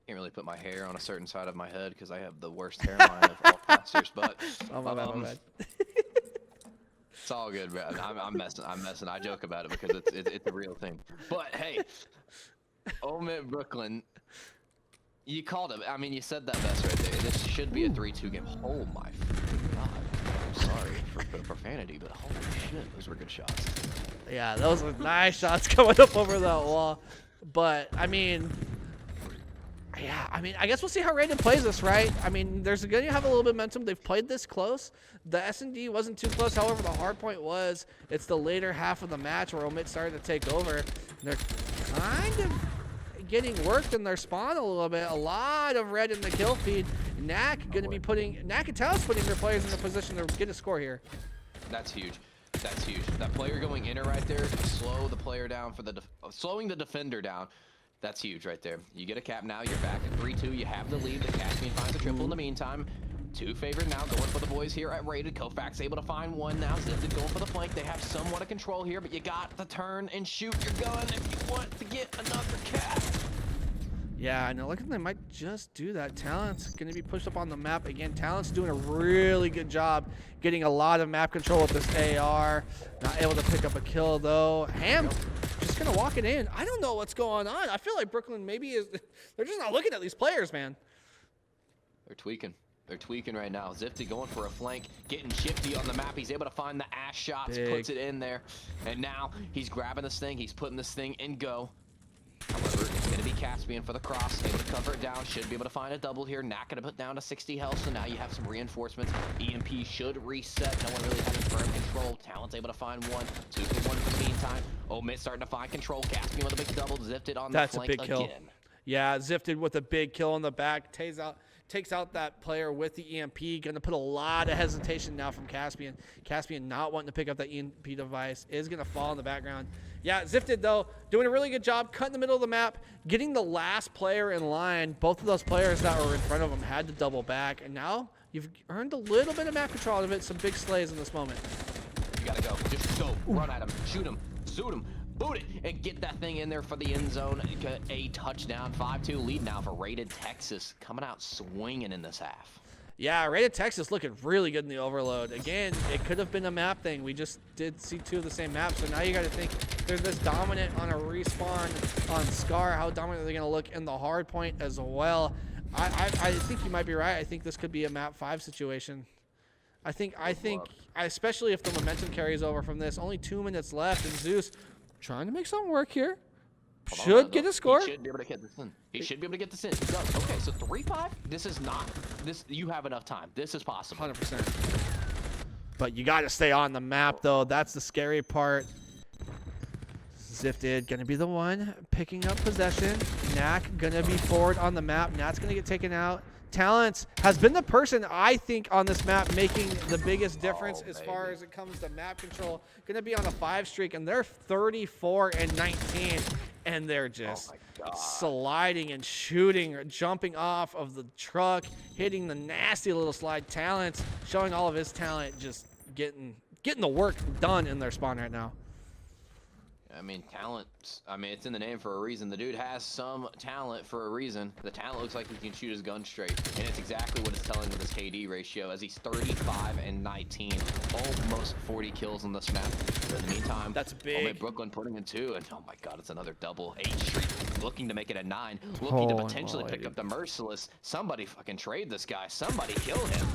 Can't really put my hair on a certain side of my head because I have the worst hairline of all casters, but oh, my bad. It's all good, bro. I'm messing. I joke about it because it's a real thing. But hey, OMiT Brooklyn, you called it. I mean, you said that best right there. This should be a 3-2 game. Oh my God, Sorry for profanity, but holy shit, those were good shots. Yeah, those were nice shots coming up over that wall. But, I mean, yeah, I mean, I guess we'll see how Raiden plays this, right? I mean, there's going to have a little bit of momentum. They've played this close. The S&D wasn't too close. However, the hard point was it's the later half of the match where OMiT started to take over. They're kind of getting worked in their spawn a little bit. A lot of red in the kill feed. Knack going to be putting, Knack and Talos putting their players in a position to get a score here. That's huge. That's huge. That player going inner right there to slow the player down for the slowing the defender down. That's huge right there. You get a cap now. You're back at 3-2. You have the lead. The Caspian finds a triple in the meantime. Two favored now, going for the boys here at Rated. Kofak's able to find one now. Zifted going for the flank. They have somewhat of control here, but you got to turn and shoot your gun if you want to get another cap. Yeah, I know. Look, they might just do that. Talent's going to be pushed up on the map. Again, Talent's doing a really good job getting a lot of map control with this AR. Not able to pick up a kill, though. Ham just going to walk it in. I don't know what's going on. I feel like Brooklyn maybe is... They're just not looking at these players, man. They're tweaking. They're tweaking right now. Zifty going for a flank, getting shifty on the map. He's able to find the ass shots, puts it in there. And now he's grabbing this thing. He's putting this thing in go. However, it's going to be Caspian for the cross. Able to cover it down. Should be able to find a double here. Not going to put down to 60 health, so now you have some reinforcements. EMP should reset. No one really having firm control. Talent's able to find one. 2 for 1 for the meantime. OMiT starting to find control. Caspian with a big double. Zifted on the flank again. That's a big kill. Yeah, Zifted with a big kill in the back. Takes out that player with the EMP. Going to put a lot of hesitation now from Caspian. Caspian not wanting to pick up that EMP device. Is going to fall in the background. Yeah, Zifted, though, doing a really good job. Cut in the middle of the map. Getting the last player in line. Both of those players that were in front of him had to double back. And now you've earned a little bit of map control out of it. Some big slays in this moment. You got to go. Just go. Run at him. Shoot him. Shoot him. Boot it and get that thing in there for the end zone. A touchdown. 5-2 lead now for Rated Texas. Coming out swinging in this half. Yeah, Rated Texas looking really good in the overload. Again, it could have been a map thing. We just did see 2 of the same maps. So now you got to think they're this dominant on a respawn on Scar. How dominant are they going to look in the hard point as well? I think you might be right. I think this could be a map 5 situation. I think, especially if the momentum carries over from this. Only 2 minutes left, and Zeus trying to make something work here. Should get a score. He should be able to get this in. He should be able to get this in. He does. Okay, so 3-5. This is not. This you have enough time. This is possible. 100%. But you got to stay on the map, though. That's the scary part. Zifted gonna be the one picking up possession. Knack gonna be forward on the map. Knack's gonna get taken out. Talents has been the person I think on this map making the biggest difference as far as it comes to map control. Gonna be on a 5 streak, and they're 34-19, and they're just sliding and shooting or jumping off of the truck, hitting the nasty little slide. Talents showing all of his talent, just getting the work done in their spawn right now. I mean, talent. I mean, it's in the name for a reason. The dude has some talent for a reason. The talent looks like he can shoot his gun straight, and it's exactly what it's telling with his KD ratio, as he's 35-19, almost 40 kills on this map. But in the meantime, that's big. OMiT Brooklyn putting in 2, and oh my God, it's another double 8 streak, looking to make it a 9, looking to potentially pick up the Merciless. Somebody fucking trade this guy. Somebody kill him.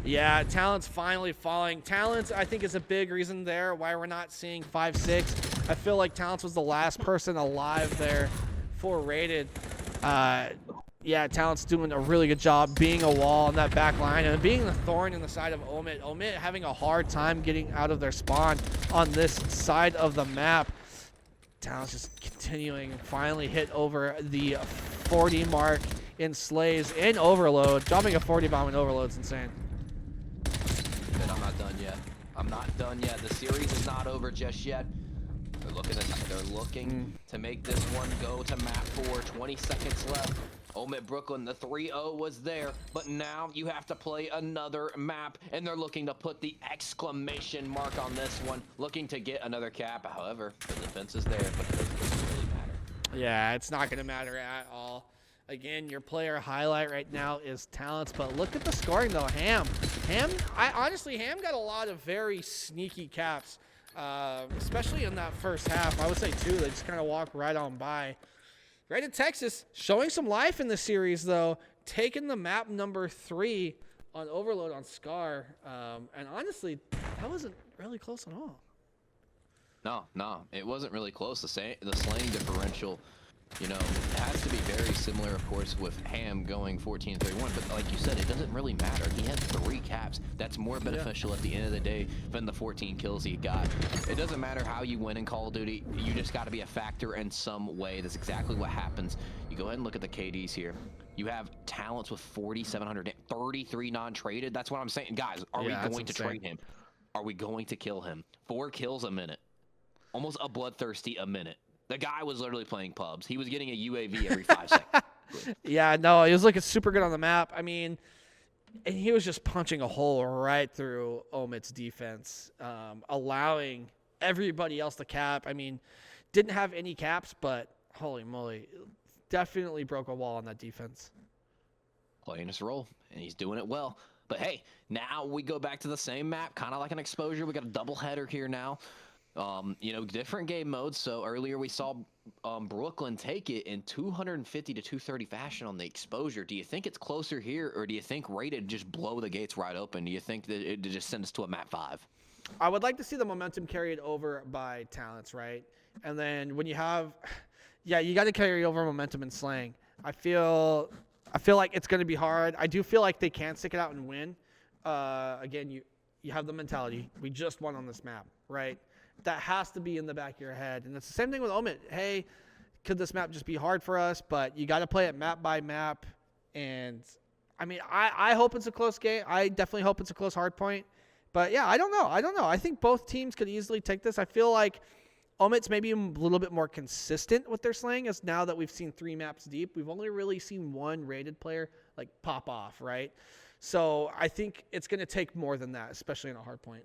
Yeah, Talent's finally falling. Talents, I think, is a big reason there why we're not seeing 5-6. I feel like Talents was the last person alive there for Rated. Yeah, Talent's doing a really good job being a wall in that back line and being the thorn in the side of OMiT. OMiT having a hard time getting out of their spawn on this side of the map. Talent's just continuing and finally hit over the 40 mark in slays in overload. Dropping a 40 bomb in overload is insane. I'm not done yet. I'm not done yet. The series is not over just yet. They're looking to make this one go to map 4. 20 seconds left. OMiT Brooklyn, the 3-0 was there, but now you have to play another map, and they're looking to put the exclamation mark on this one, looking to get another cap. However, the defense is there, but it doesn't really matter. Yeah, it's not going to matter at all. Again, your player highlight right now is Talents, but look at the scoring, though. Ham, honestly, Ham got a lot of very sneaky caps, especially in that first half. I would say, too, they just kind of walk right on by. Rated Texas showing some life in the series, though, taking the map number 3 on Overload on Scar. And honestly, that wasn't really close at all. No, it wasn't really close. The slaying differential, you know, has to be very similar, of course, with Ham going 14-31. But like you said, it doesn't really matter. He had 3 caps. That's more beneficial at the end of the day than the 14 kills he got. It doesn't matter how you win in Call of Duty. You just got to be a factor in some way. That's exactly what happens. You go ahead and look at the KDs here. You have talents with 4,700, 33 non-traded. That's what I'm saying. Guys, are we going to trade him? Are we going to kill him? 4 kills a minute. Almost a bloodthirsty a minute. The guy was literally playing pubs. He was getting a UAV every 5 seconds. Yeah, no, he was looking super good on the map. I mean, and he was just punching a hole right through OMiT's defense, allowing everybody else to cap. I mean, didn't have any caps, but holy moly, definitely broke a wall on that defense. Playing his role, and he's doing it well. But hey, now we go back to the same map, kind of like an exposure. We got a double header here now. You know, different game modes. So earlier we saw Brooklyn take it in 250 to 230 fashion on the exposure. Do you think it's closer here, or do you think Rated just blow the gates right open? Do you think that it just send us to a map 5? I would like to see the momentum carried over by talents, right? And then when you have, yeah, you got to carry over momentum in slaying. I feel like it's going to be hard. I do feel like they can stick it out and win. Again, you have the mentality. We just won on this map, right? That has to be in the back of your head. And it's the same thing with OMiT. Hey, could this map just be hard for us? But you got to play it map by map. And, I mean, I hope it's a close game. I definitely hope it's a close hard point. But, yeah, I don't know. I think both teams could easily take this. I feel like OMiT's maybe a little bit more consistent with their slaying, as now that we've seen 3 maps deep. We've only really seen 1 rated player, like, pop off, right? So I think it's going to take more than that, especially in a hard point.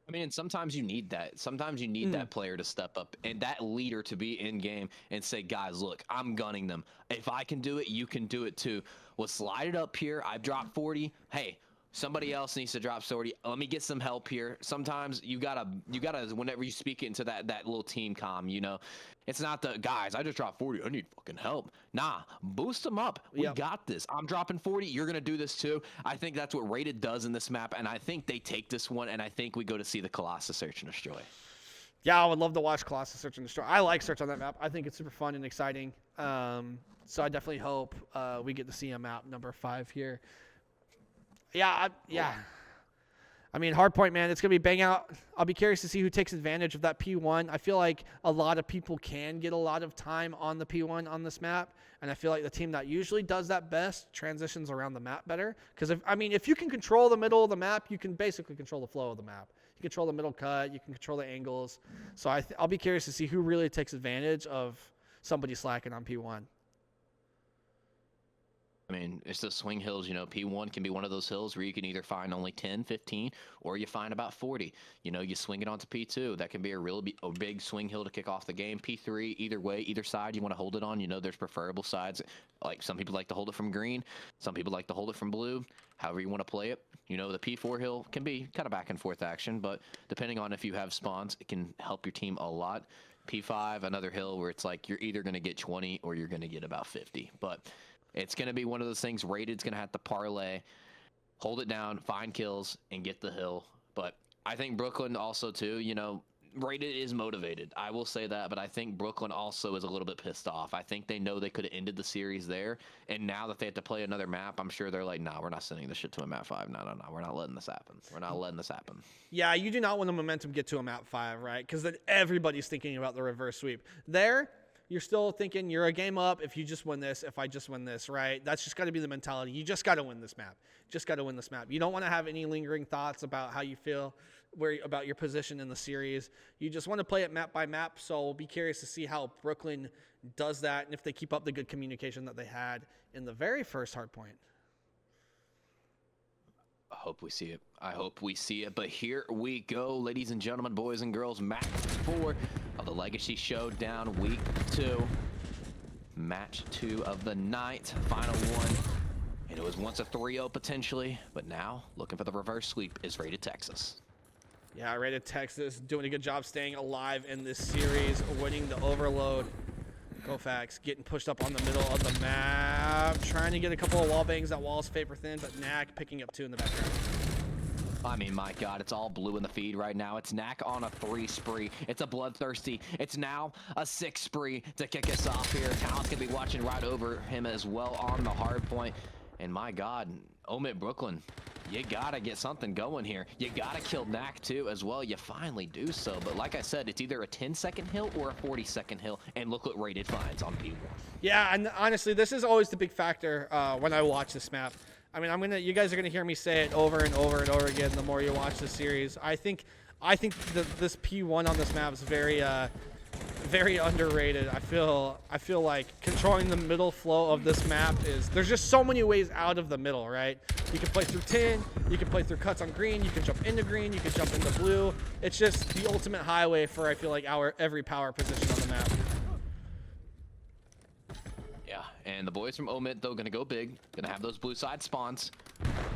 I mean, and sometimes you need that. Sometimes you need that player to step up and that leader to be in game and say, guys, look, I'm gunning them. If I can do it, you can do it too. Well, slide it up here. I've dropped 40. Hey, somebody else needs to drop 40. Let me get some help here. Sometimes you gotta whenever you speak into that little team comm, you know, it's not the guys, I just dropped 40. I need fucking help. Nah, boost them up. We got this. I'm dropping 40. You're going to do this too. I think that's what Rated does in this map. And I think they take this one. And I think we go to see the Colossus Search and Destroy. Yeah, I would love to watch Colossus Search and Destroy. I like Search on that map. I think it's super fun and exciting. So I definitely hope we get to see a map number 5 here. Yeah, I mean, hardpoint, man, it's going to be bang out. I'll be curious to see who takes advantage of that P1. I feel like a lot of people can get a lot of time on the P1 on this map, and I feel like the team that usually does that best transitions around the map better. Because, if you can control the middle of the map, you can basically control the flow of the map. You control the middle cut. You can control the angles. So I'll be curious to see who really takes advantage of somebody slacking on P1. I mean, it's the swing hills, you know, P1 can be one of those hills where you can either find only 10, 15, or you find about 40. You know, you swing it onto P2. That can be a big swing hill to kick off the game. P3, either way, either side you want to hold it on. You know, there's preferable sides. Like, some people like to hold it from green. Some people like to hold it from blue. However you want to play it. You know, the P4 hill can be kind of back and forth action, but depending on if you have spawns, it can help your team a lot. P5, another hill where it's like you're either going to get 20 or you're going to get about 50. But it's going to be one of those things. Rated's going to have to parlay, hold it down, find kills, and get the hill. But I think Brooklyn also, too, you know, Rated is motivated. I will say that, but I think Brooklyn also is a little bit pissed off. I think they know they could have ended the series there, and now that they have to play another map, I'm sure they're like, nah, we're not sending this shit to a map 5. No, we're not letting this happen. We're not letting this happen. Yeah, you do not want the momentum get to a map 5, right? Because then everybody's thinking about the reverse sweep. There, you're still thinking you're a game up if you just win this, if I just win this, right? That's just got to be the mentality. You just got to win this map. Just got to win this map. You don't want to have any lingering thoughts about how you feel, about your position in the series. You just want to play it map by map, so we'll be curious to see how Brooklyn does that and if they keep up the good communication that they had in the very first hardpoint. I hope we see it. I hope we see it. But here we go, ladies and gentlemen, boys and girls. Match 4 of the Legacy Showdown Week 2. Match 2 of the night. Final one. And it was once a 3-0 potentially, but now looking for the reverse sweep is Rated Texas. Yeah, Rated Texas doing a good job staying alive in this series, winning the overload. Kofax getting pushed up on the middle of the map, trying to get a couple of wall bangs. That wall's paper thin, but Knack picking up 2 in the background. I mean, my God, it's all blue in the feed right now. It's Knack on a 3 spree. It's a bloodthirsty. It's now a 6 spree to kick us off here. Talent's gonna be watching right over him as well on the hard point. And my God, OMiT Brooklyn, you gotta get something going here. You gotta kill Knack too as well. You finally do so. But like I said, it's either a 10-second hill or a 40-second hill. And look what Rated finds on P1. Yeah, and honestly, this is always the big factor when I watch this map. I mean, you guys are gonna hear me say it over and over and over again the more you watch the series. I think that this P1 on this map is very underrated. I feel like controlling the middle flow of this map there's just so many ways out of the middle, right? You can play through tin, you can play through cuts on green, you can jump into green, you can jump into blue. It's just the ultimate highway for, I feel like, every power position on the map. Yeah, and the boys from OMiT, though, gonna go big. Gonna have those blue side spawns.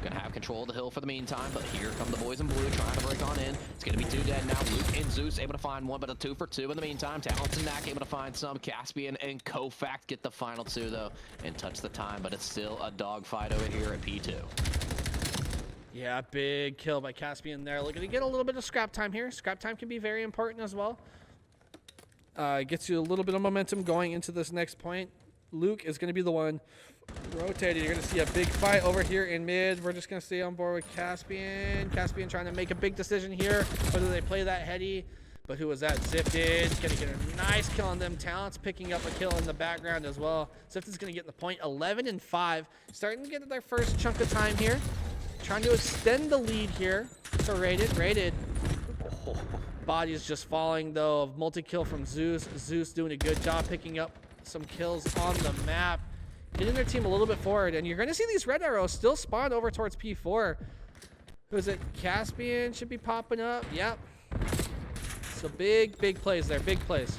Gonna have control of the hill for the meantime, but here come the boys in blue trying to break on in. It's gonna be 2 dead now. Luke and Zeus able to find 1, but a 2 for 2 in the meantime. Talents and Knack able to find some. Caspian and Kofax get the final 2, though, and touch the time, but it's still a dogfight over here at P2. Yeah, big kill by Caspian there. Looking to get a little bit of scrap time here. Scrap time can be very important as well. Gets you a little bit of momentum going into this next point. Luke is going to be the one rotating. You're going to see a big fight over here in mid. We're just going to stay on board with Caspian. Caspian trying to make a big decision here, whether they play that heady. But who was that? Zifted. Going to get a nice kill on them. Talents picking up a kill in the background as well. Zifted's going to get the point. 11 and 5. Starting to get their first chunk of time here. Trying to extend the lead here. So Rated. Oh, body's just falling, though. Multi-kill from Zeus. Zeus doing a good job picking up some kills on the map, getting their team a little bit forward, and you're going to see these red arrows still spawn over towards P4. Who is it? Caspian should be popping up. Yep. So big plays there. Big plays.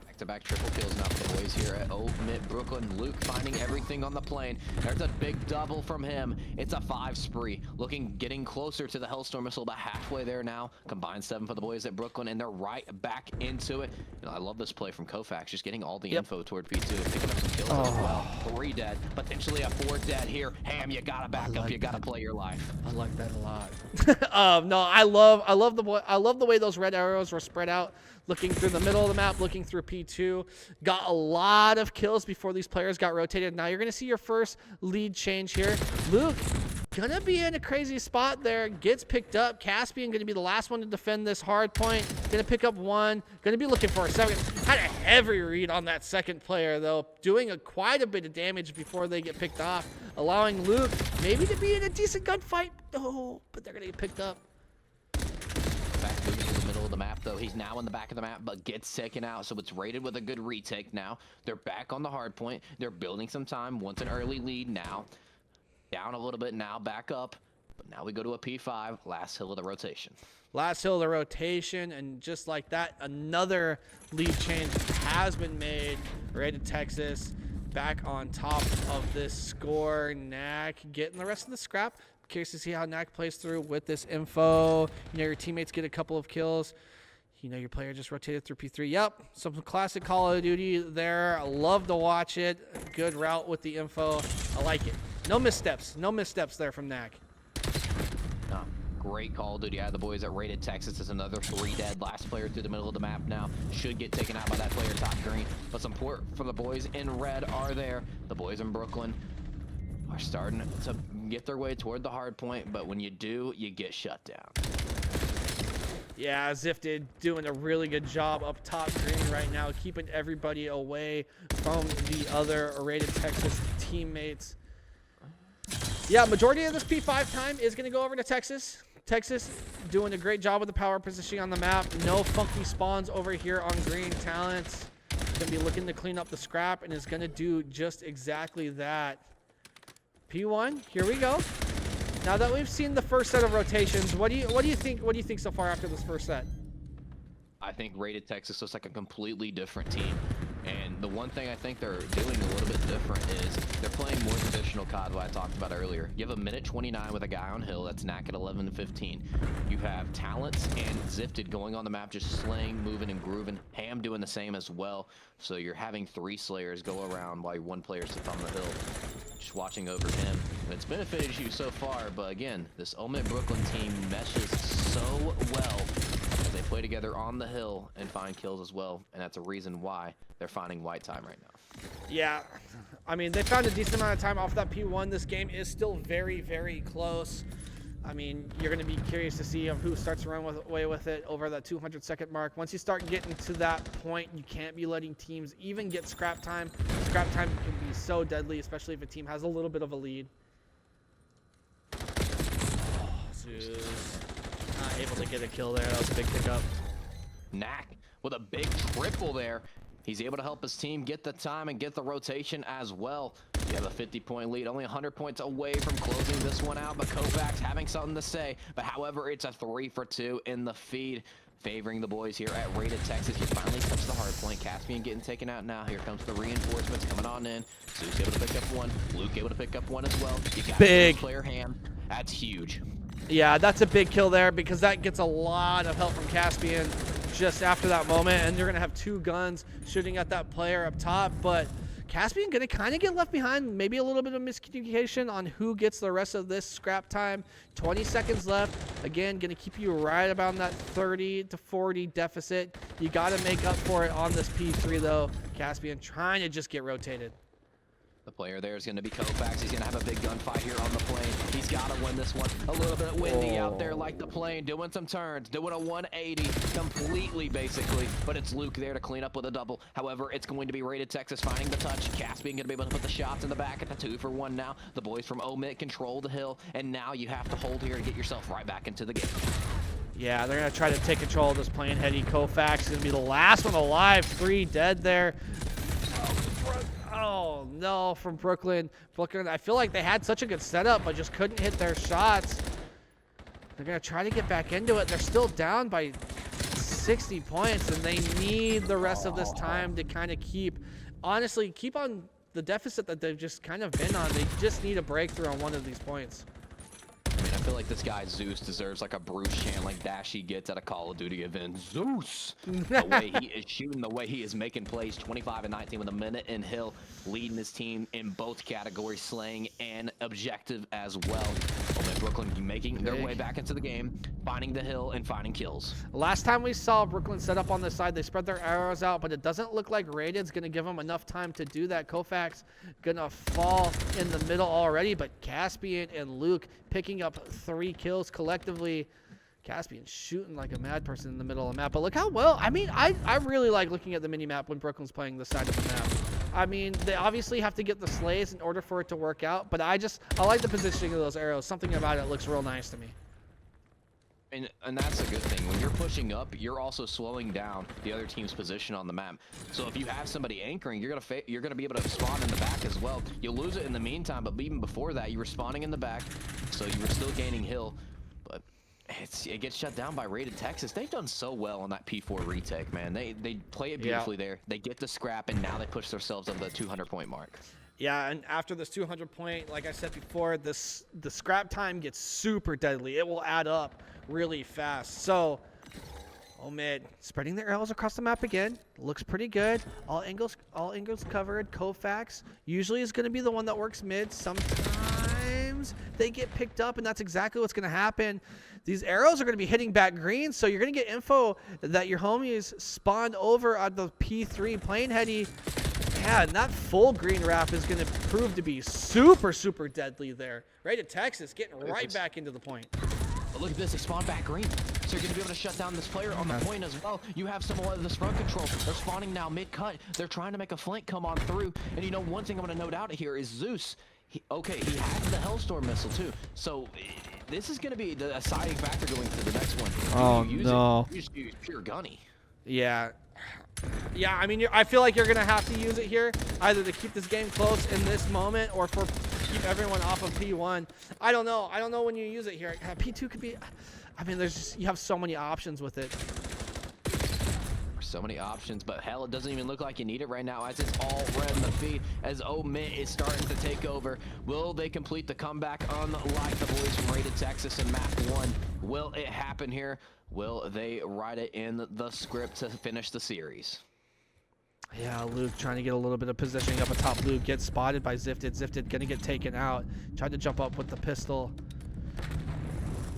Back-to-back triple kills now for the boys here at OMiT Brooklyn. Luke finding everything on the plane. There's a big double from him. It's a 5 spree. Getting closer to the Hellstorm missile, about halfway there now. Combined 7 for the boys at Brooklyn, and they're right back into it. You know, I love this play from Kofax, just getting all the info toward P2, picking up some kills as well. 3 dead, potentially a 4 dead here. Ham, you gotta back up. You gotta play your life. I like that a lot. No, I love the way those red arrows were spread out. Looking through the middle of the map, looking through P2. Got a lot of kills before these players got rotated. Now you're going to see your first lead change here. Luke, going to be in a crazy spot there. Gets picked up. Caspian going to be the last one to defend this hard point. Going to pick up 1. Going to be looking for a 2nd. Had a heavy read on that 2nd player, though. Doing quite a bit of damage before they get picked off. Allowing Luke maybe to be in a decent gunfight. Oh, but they're going to get picked up. Back moving to the middle of the map, though. He's now in the back of the map, but gets taken out, so it's Rated with a good retake now. They're back on the hard point. They're building some time. Wants an early lead now. Down a little bit now, back up. But now we go to a P5, last hill of the rotation. Last hill of the rotation, and just like that, another lead change has been made. Rated Texas back on top of this score. Knack getting the rest of the scrap. Curious to see how Knack plays through with this info. You know, your teammates get a couple of kills. You know, your player just rotated through P3. Yep, some classic Call of Duty there. I love to watch it. Good route with the info. I like it. No missteps. No missteps there from Knack. Great Call of Duty out of the boys at Rated Texas. Is another 3 dead. Last player through the middle of the map now. Should get taken out by that player top green. But some support for the boys in red are there. The boys in Brooklyn are starting to get their way toward the hard point, but when you do, you get shut down. Yeah, Zifted doing a really good job up top green right now, keeping everybody away from the other Rated Texas teammates. Yeah, majority of this P5 time is going to go over to Texas. Texas doing a great job with the power positioning on the map. No funky spawns over here on green. Talents going to be looking to clean up the scrap and is going to do just exactly that. P1, here we go. Now that we've seen the first set of rotations, what do you think so far after this first set? I think Rated Texas looks like a completely different team. And the one thing I think they're doing a little bit different is they're playing more traditional COD, what I talked about earlier. You have a minute 29 with a guy on hill. That's Knack at 11 to 15. You have Talents and Zifted going on the map, just slaying, moving, and grooving. Ham doing the same as well. So you're having 3 Slayers go around while one player sits on the hill, just watching over him. It's benefited you so far, but again, this OMiT Brooklyn team meshes so well. They play together on the hill and find kills as well, and that's a reason why they're finding white time right now. Yeah, I mean, they found a decent amount of time off that P1. This game is still very, very close. I mean, you're going to be curious to see who starts to run away with it over that 200-second mark. Once you start getting to that point, you can't be letting teams even get scrap time. Scrap time can be so deadly, especially if a team has a little bit of a lead. Oh, Zeus. Not able to get a kill there. That was a big pickup. Knack with a big triple there. He's able to help his team get the time and get the rotation as well. You have a 50-point lead, only 100 points away from closing this one out, but Kovacs having something to say. But however, it's a 3 for 2 in the feed, favoring the boys here at Rated Texas. You finally touch the hard point. Caspian getting taken out now. Here comes the reinforcements coming on in. Zeus able to pick up one. Luke able to pick up one as well. You got big player Ham. That's huge. Yeah, that's a big kill there because that gets a lot of help from Caspian just after that moment, and you're going to have 2 guns shooting at that player up top, but Caspian going to kind of get left behind. Maybe a little bit of miscommunication on who gets the rest of this scrap time. 20 seconds left. Again, going to keep you right about that 30 to 40 deficit. You got to make up for it on this P3, though. Caspian trying to just get rotated. The player there is going to be Kovacs. He's going to have a big gunfight here on the plane. He's got to win this one. A little bit windy out there like the plane, doing some turns, doing a 180 completely, basically. But it's Luke there to clean up with a double. However, it's going to be Rated Texas finding the touch. Caspian going to be able to put the shots in the back at the 2 for 1 now. The boys from OMiT control the hill, and now you have to hold here to get yourself right back into the game. Yeah, they're going to try to take control of this plane heady. Kovacs is going to be the last one alive. 3 dead there. Oh, no, from Brooklyn. Brooklyn, I feel like they had such a good setup, but just couldn't hit their shots. They're going to try to get back into it. They're still down by 60 points, and they need the rest of this time to kind of keep on the deficit that they've just kind of been on. They just need a breakthrough on one of these points. I mean, I feel like this guy Zeus deserves like a Bruce chant like Dashy gets at a Call of Duty event. Zeus! The way he is shooting, the way he is making plays, 25 and 19 with a minute in hill, leading his team in both categories, slaying and objective as well. OMiT Brooklyn making their way back into the game, finding the hill and finding kills. Last time we saw Brooklyn set up on this side, they spread their arrows out, but it doesn't look like Rated's going to give them enough time to do that. Kovacs going to fall in the middle already, but Caspian and Luke picking up 3 kills collectively. Caspian shooting like a mad person in the middle of the map. But look how well, I mean, I really like looking at the mini-map when Brooklyn's playing this side of the map. I mean, they obviously have to get the slays in order for it to work out, but I like the positioning of those arrows. Something about it looks real nice to me. And that's a good thing. When you're pushing up, you're also slowing down the other team's position on the map. So if you have somebody anchoring, you're gonna be able to spawn in the back as well. You'll lose it in the meantime, but even before that, you were spawning in the back, so you were still gaining hill. But it gets shut down by Rated Texas. They've done so well on that P4 retake, man. They play it beautifully there. They get the scrap, and now they push themselves over the 200-point mark. Yeah, and after this 200-point, like I said before, the scrap time gets super deadly. It will add up really fast. So, OMiT spreading their arrows across the map again. Looks pretty good. All angles covered. Kovacs usually is going to be the one that works mid. Sometimes they get picked up, and that's exactly what's going to happen. These arrows are going to be hitting back green, so you're going to get info that your homies spawned over on the P3 plane heady. Yeah, and that full green wrap is going to prove to be super, super deadly there. Rated Texas getting right back into the point. But look at this, it spawned back green. So you're going to be able to shut down this player on the point as well. You have some of this front control. They're spawning now mid-cut. They're trying to make a flank come on through. And you know, one thing I'm going to note out here is Zeus. He has the Hellstorm missile too. So this is going to be the deciding factor going to the next one. Oh, no. You just use pure gunny. Yeah. Yeah, I mean, I feel like you're going to have to use it here, either to keep this game close in this moment or for keep everyone off of P1. I don't know. I don't know when you use it here. P2 could be... I mean, you have so many options with it. So many options, but hell, it doesn't even look like you need it right now as it's all red in the feed as OMiT is starting to take over. Will they complete the comeback unlike the boys from Rated Texas in map 1? Will it happen here? Will they write it in the script to finish the series? Yeah, Luke trying to get a little bit of positioning up atop. Luke gets spotted by Zifted. Zifted gonna get taken out. Tried to jump up with the pistol.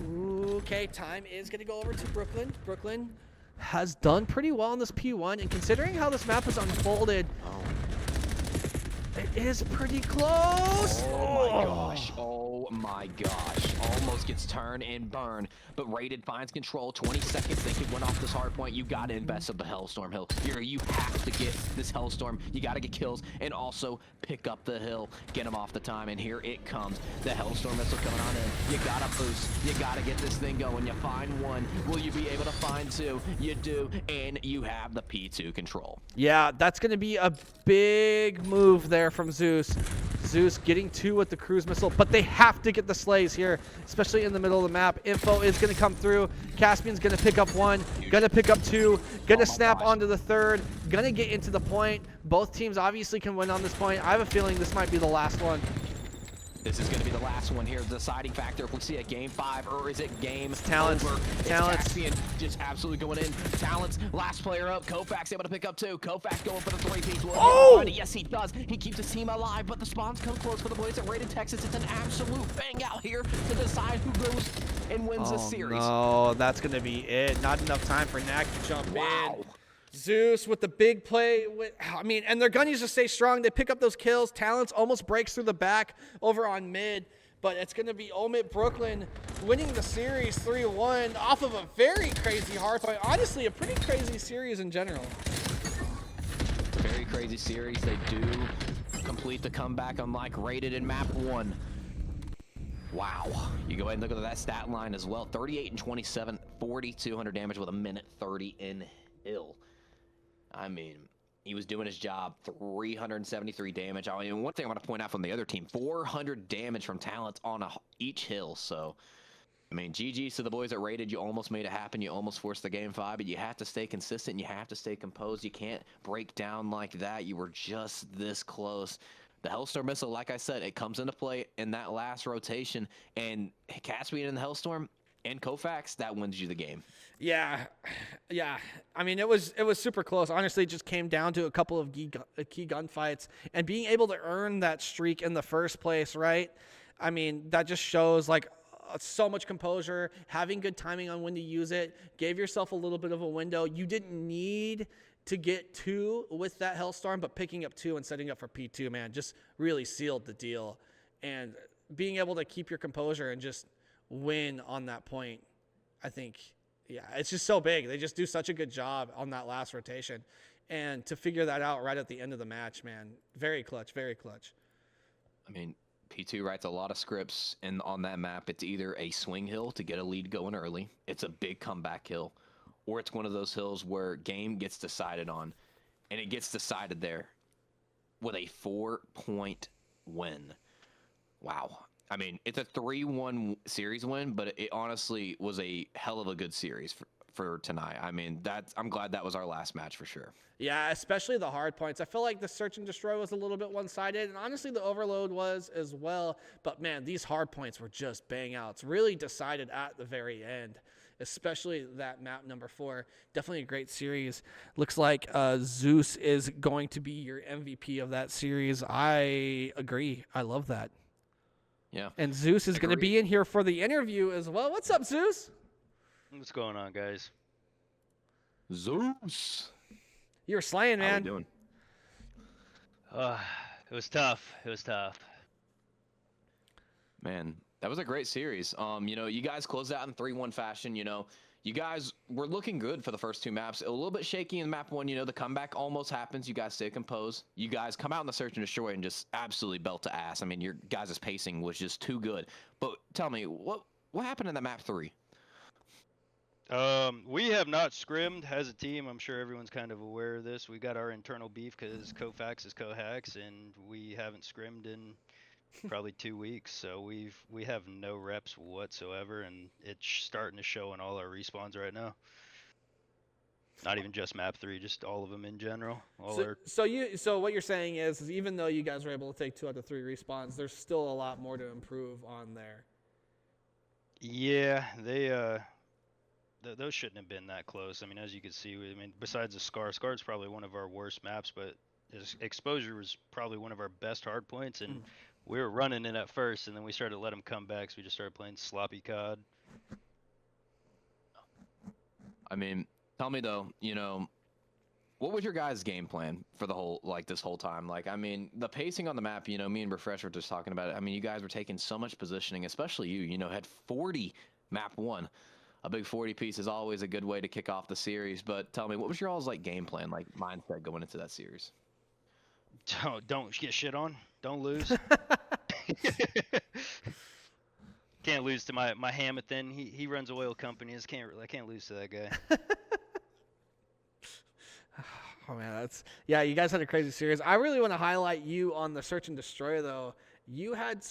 Okay, time is gonna go over to Brooklyn. Brooklyn has done pretty well in this P1, and considering how this map has unfolded, it is pretty close. Oh my gosh. Oh my gosh. Almost gets turned and burned, but Rated finds control. 20 seconds, they can win off this hard point. You got to invest of the Hellstorm hill. Here, you have to get this Hellstorm. You got to get kills and also pick up the hill. Get them off the time, and here it comes. The Hellstorm missile coming on in. You got to boost. You got to get this thing going. You find one. Will you be able to find two? You do, and you have the P2 control. Yeah, that's going to be a big move there from Zeus. Zeus getting 2 with the cruise missile, but they have to get the slays here, especially in the middle of the map. Info is going to come through. Caspian's going to pick up 1, going to pick up 2, going to snap onto the 3rd, going to get into the point. Both teams obviously can win on this point. I have a feeling this might be the last one. This is going to be the last one here. The deciding factor if we see a game 5 or is it game Talents. over. Talents. Caspian just absolutely going in. Talents, last player up. Kofax able to pick up 2. Kofax going for the 3-piece. Oh! Yes, he does. He keeps his team alive, but the spawns come close for the boys at Rated Texas. It's an absolute bang out here to decide who goes and wins this series. No, that's going to be it. Not enough time for Knack to jump Wow. in. Zeus with the big play. And their gunnies just stay strong. They pick up those kills. Talents almost breaks through the back over on mid. But it's going to be OMiT Brooklyn winning the series 3-1 off of a very crazy hard fight. Honestly, a pretty crazy series in general. Very crazy series. They do complete the comeback unlike Rated in map 1. Wow. You go ahead and look at that stat line as well. 38 and 27, 4,200 damage with a minute 30 in hill. I mean, he was doing his job. 373 damage. I mean, one thing I want to point out from the other team, 400 damage from Talents on each hill. So, I mean, GG's to the boys that Rated. You almost made it happen. You almost forced the game 5, but you have to stay consistent. You have to stay composed. You can't break down like that. You were just this close. The Hellstorm missile, like I said, it comes into play in that last rotation, and Caspian and the Hellstorm and Kofax, that wins you the game. Yeah. I mean, it was super close. Honestly, it just came down to a couple of key gunfights, and being able to earn that streak in the first place, right? I mean, that just shows like so much composure, having good timing on when to use it, gave yourself a little bit of a window. You didn't need to get 2 with that Hellstorm, but picking up 2 and setting up for P2, man, just really sealed the deal. And being able to keep your composure and just win on that point, I think, yeah, it's just so big. They just do such a good job on that last rotation. And to figure that out right at the end of the match, man, very clutch, very clutch. I mean, P2 writes a lot of scripts, and on that map, it's either a swing hill to get a lead going early, it's a big comeback hill, or it's one of those hills where game gets decided on, and it gets decided there with a 4-point win. Wow. I mean, it's a 3-1 series win, but it honestly was a hell of a good series for tonight. I mean, I'm glad that was our last match for sure. Yeah, especially the hard points. I feel like the search and destroy was a little bit one-sided, and honestly the overload was as well. But man, these hard points were just bang outs. Really decided at the very end, especially that map number 4. Definitely a great series. Looks like Zeus is going to be your MVP of that series. I agree. I love that. Yeah. And Zeus is going to be in here for the interview as well. What's up, Zeus? What's going on, guys? Zeus. You're slaying, man. How you doing? It was tough. It was tough. Man, that was a great series. You know, you guys closed out in 3-1 fashion. You know, you guys were looking good for the first 2 maps. A little bit shaky in map 1. You know, the comeback almost happens. You guys stay composed. You guys come out in the search and destroy and just absolutely belt to ass. I mean, your guys' pacing was just too good. But tell me, what happened in the map 3? We have not scrimmed as a team. I'm sure everyone's kind of aware of this. We got our internal beef because Kofax is Cohax, and we haven't scrimmed in probably 2 weeks. So we have no reps whatsoever, and it's starting to show in all our respawns right now. Not even just map 3, just all of them in general. All So, our so what you're saying is even though you guys were able to take 2 out of 3 respawns, there's still a lot more to improve on there. Yeah, they those shouldn't have been that close. I mean, as you can see, I mean, besides the Scar's probably one of our worst maps, but his exposure was probably one of our best hard points, and we were running it at first, and then we started to let him come back, so we just started playing sloppy COD. I mean, tell me though, what was your guys' game plan for the whole, this whole time? Like, I mean, the pacing on the map, me and Refresh were just talking about it. I mean, you guys were taking so much positioning, especially you, had 40 map 1. A big 40 piece is always a good way to kick off the series. But tell me, what was your all's game plan, mindset going into that series? Don't get shit on. Don't lose. Can't lose to my Hamilton. He runs oil companies. I can't lose to that guy. Oh man, you guys had a crazy series. I really want to highlight you on the Search and Destroy though. You had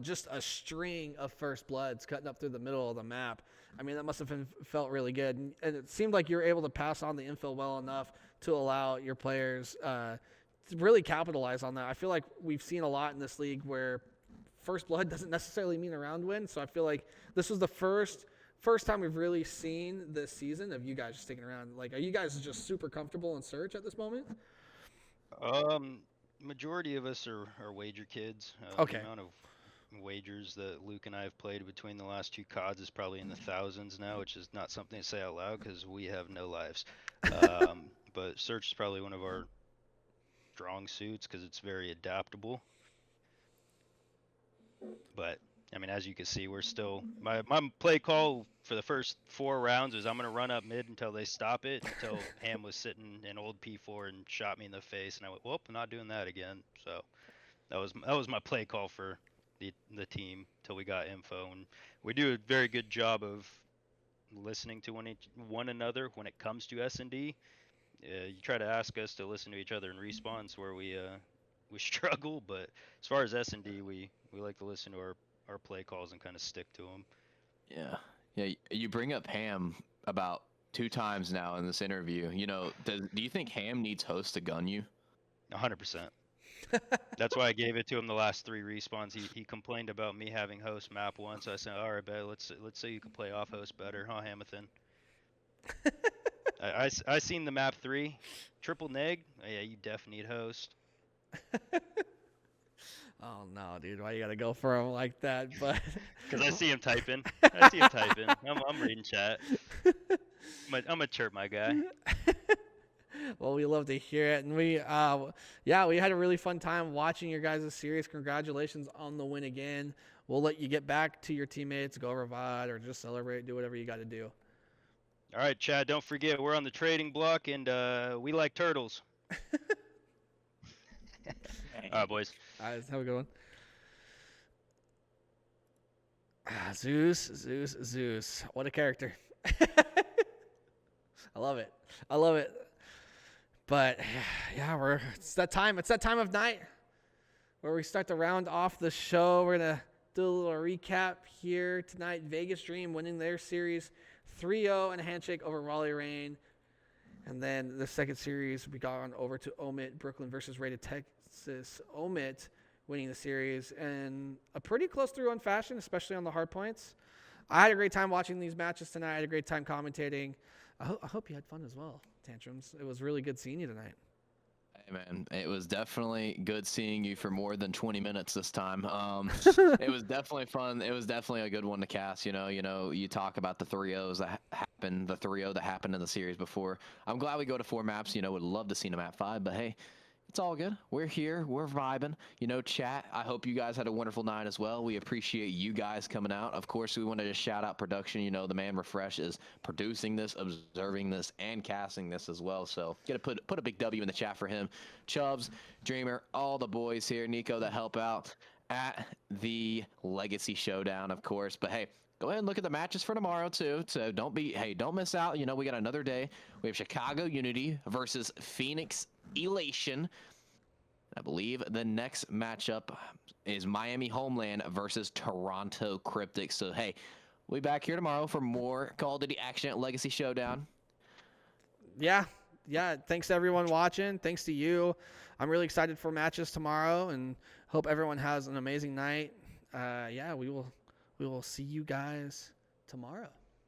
just a string of first bloods cutting up through the middle of the map. I mean, that must have felt really good, and it seemed like you were able to pass on the infill well enough to allow your players to really capitalize on that. I feel like we've seen a lot in this league where first blood doesn't necessarily mean a round win, so I feel like this was the first time we've really seen this season of you guys just sticking around. Like, are you guys just super comfortable in Search at this moment? Majority of us are wager kids. Okay. The amount of wagers that Luke and I have played between the last 2 CODs is probably in the thousands now, which is not something to say out loud because we have no lives. But Search is probably one of our strong suits because it's very adaptable. But I mean, as you can see, we're still my play call for the first 4 rounds is I'm gonna run up mid until they stop it. Until Ham was sitting in old P4 and shot me in the face, and I went, "Whoop, I'm not doing that again." So that was my play call for the team till we got info, and we do a very good job of listening to one another when it comes to S&D. You try to ask us to listen to each other in response where we struggle, but as far as S&D, we like to listen to our play calls and kind of stick to them. Yeah. You bring up Ham about 2 times now in this interview. Do you think Ham needs host to gun you? 100%. That's why I gave it to him the last 3 respawns. He complained about me having host map 1, so I said, all right, bet let's say you can play off host better, huh, Hamilton? I seen the map 3, triple neg. Oh, yeah, you def need host. Oh no, dude! Why you gotta go for him like that? But because I see him typing. I'm reading chat. I'm gonna chirp my guy. Well, we love to hear it, and we had a really fun time watching your guys' series. Congratulations on the win again. We'll let you get back to your teammates, go revive, or just celebrate. Do whatever you got to do. All right, Chad. Don't forget we're on the trading block, and we like turtles. All right, boys. All right, have a good one. Zeus. What a character. I love it. But yeah, it's that time of night where we start to round off the show. We're gonna do a little recap here tonight. Vegas Dream winning their series 3-0 and a handshake over Raleigh Rain. And then the second series, we got on over to OMiT, Brooklyn versus Rated Texas. OMiT winning the series in a pretty close 3-1 fashion, especially on the hard points. I had a great time watching these matches tonight. I had a great time commentating. I hope you had fun as well, Tantrums. It was really good seeing you tonight. Hey, man, it was definitely good seeing you for more than 20 minutes this time. It was definitely fun. It was definitely a good one to cast. You talk about the 3-0s that happened, the 3-0 that happened in the series before. I'm glad we go to 4 maps. Would love to see them at 5, but hey, it's all good. We're here. We're vibing. Chat, I hope you guys had a wonderful night as well. We appreciate you guys coming out. Of course, we wanted to shout out production. The man Refresh is producing this, observing this, and casting this as well. So get to put a big W in the chat for him. Chubbs, Dreamer, all the boys here, Nico, that help out at the Legacy Showdown, of course. But hey, go ahead and look at the matches for tomorrow too. So don't miss out. We got another day. We have Chicago Unity versus Phoenix Elation. I believe the next matchup is Miami Homeland versus Toronto Cryptic. So hey, we'll be back here tomorrow for more Call of Duty action at Legacy Showdown. yeah. Thanks to everyone watching. Thanks to you. I'm really excited for matches tomorrow, and hope everyone has an amazing night. Yeah, we will see you guys tomorrow.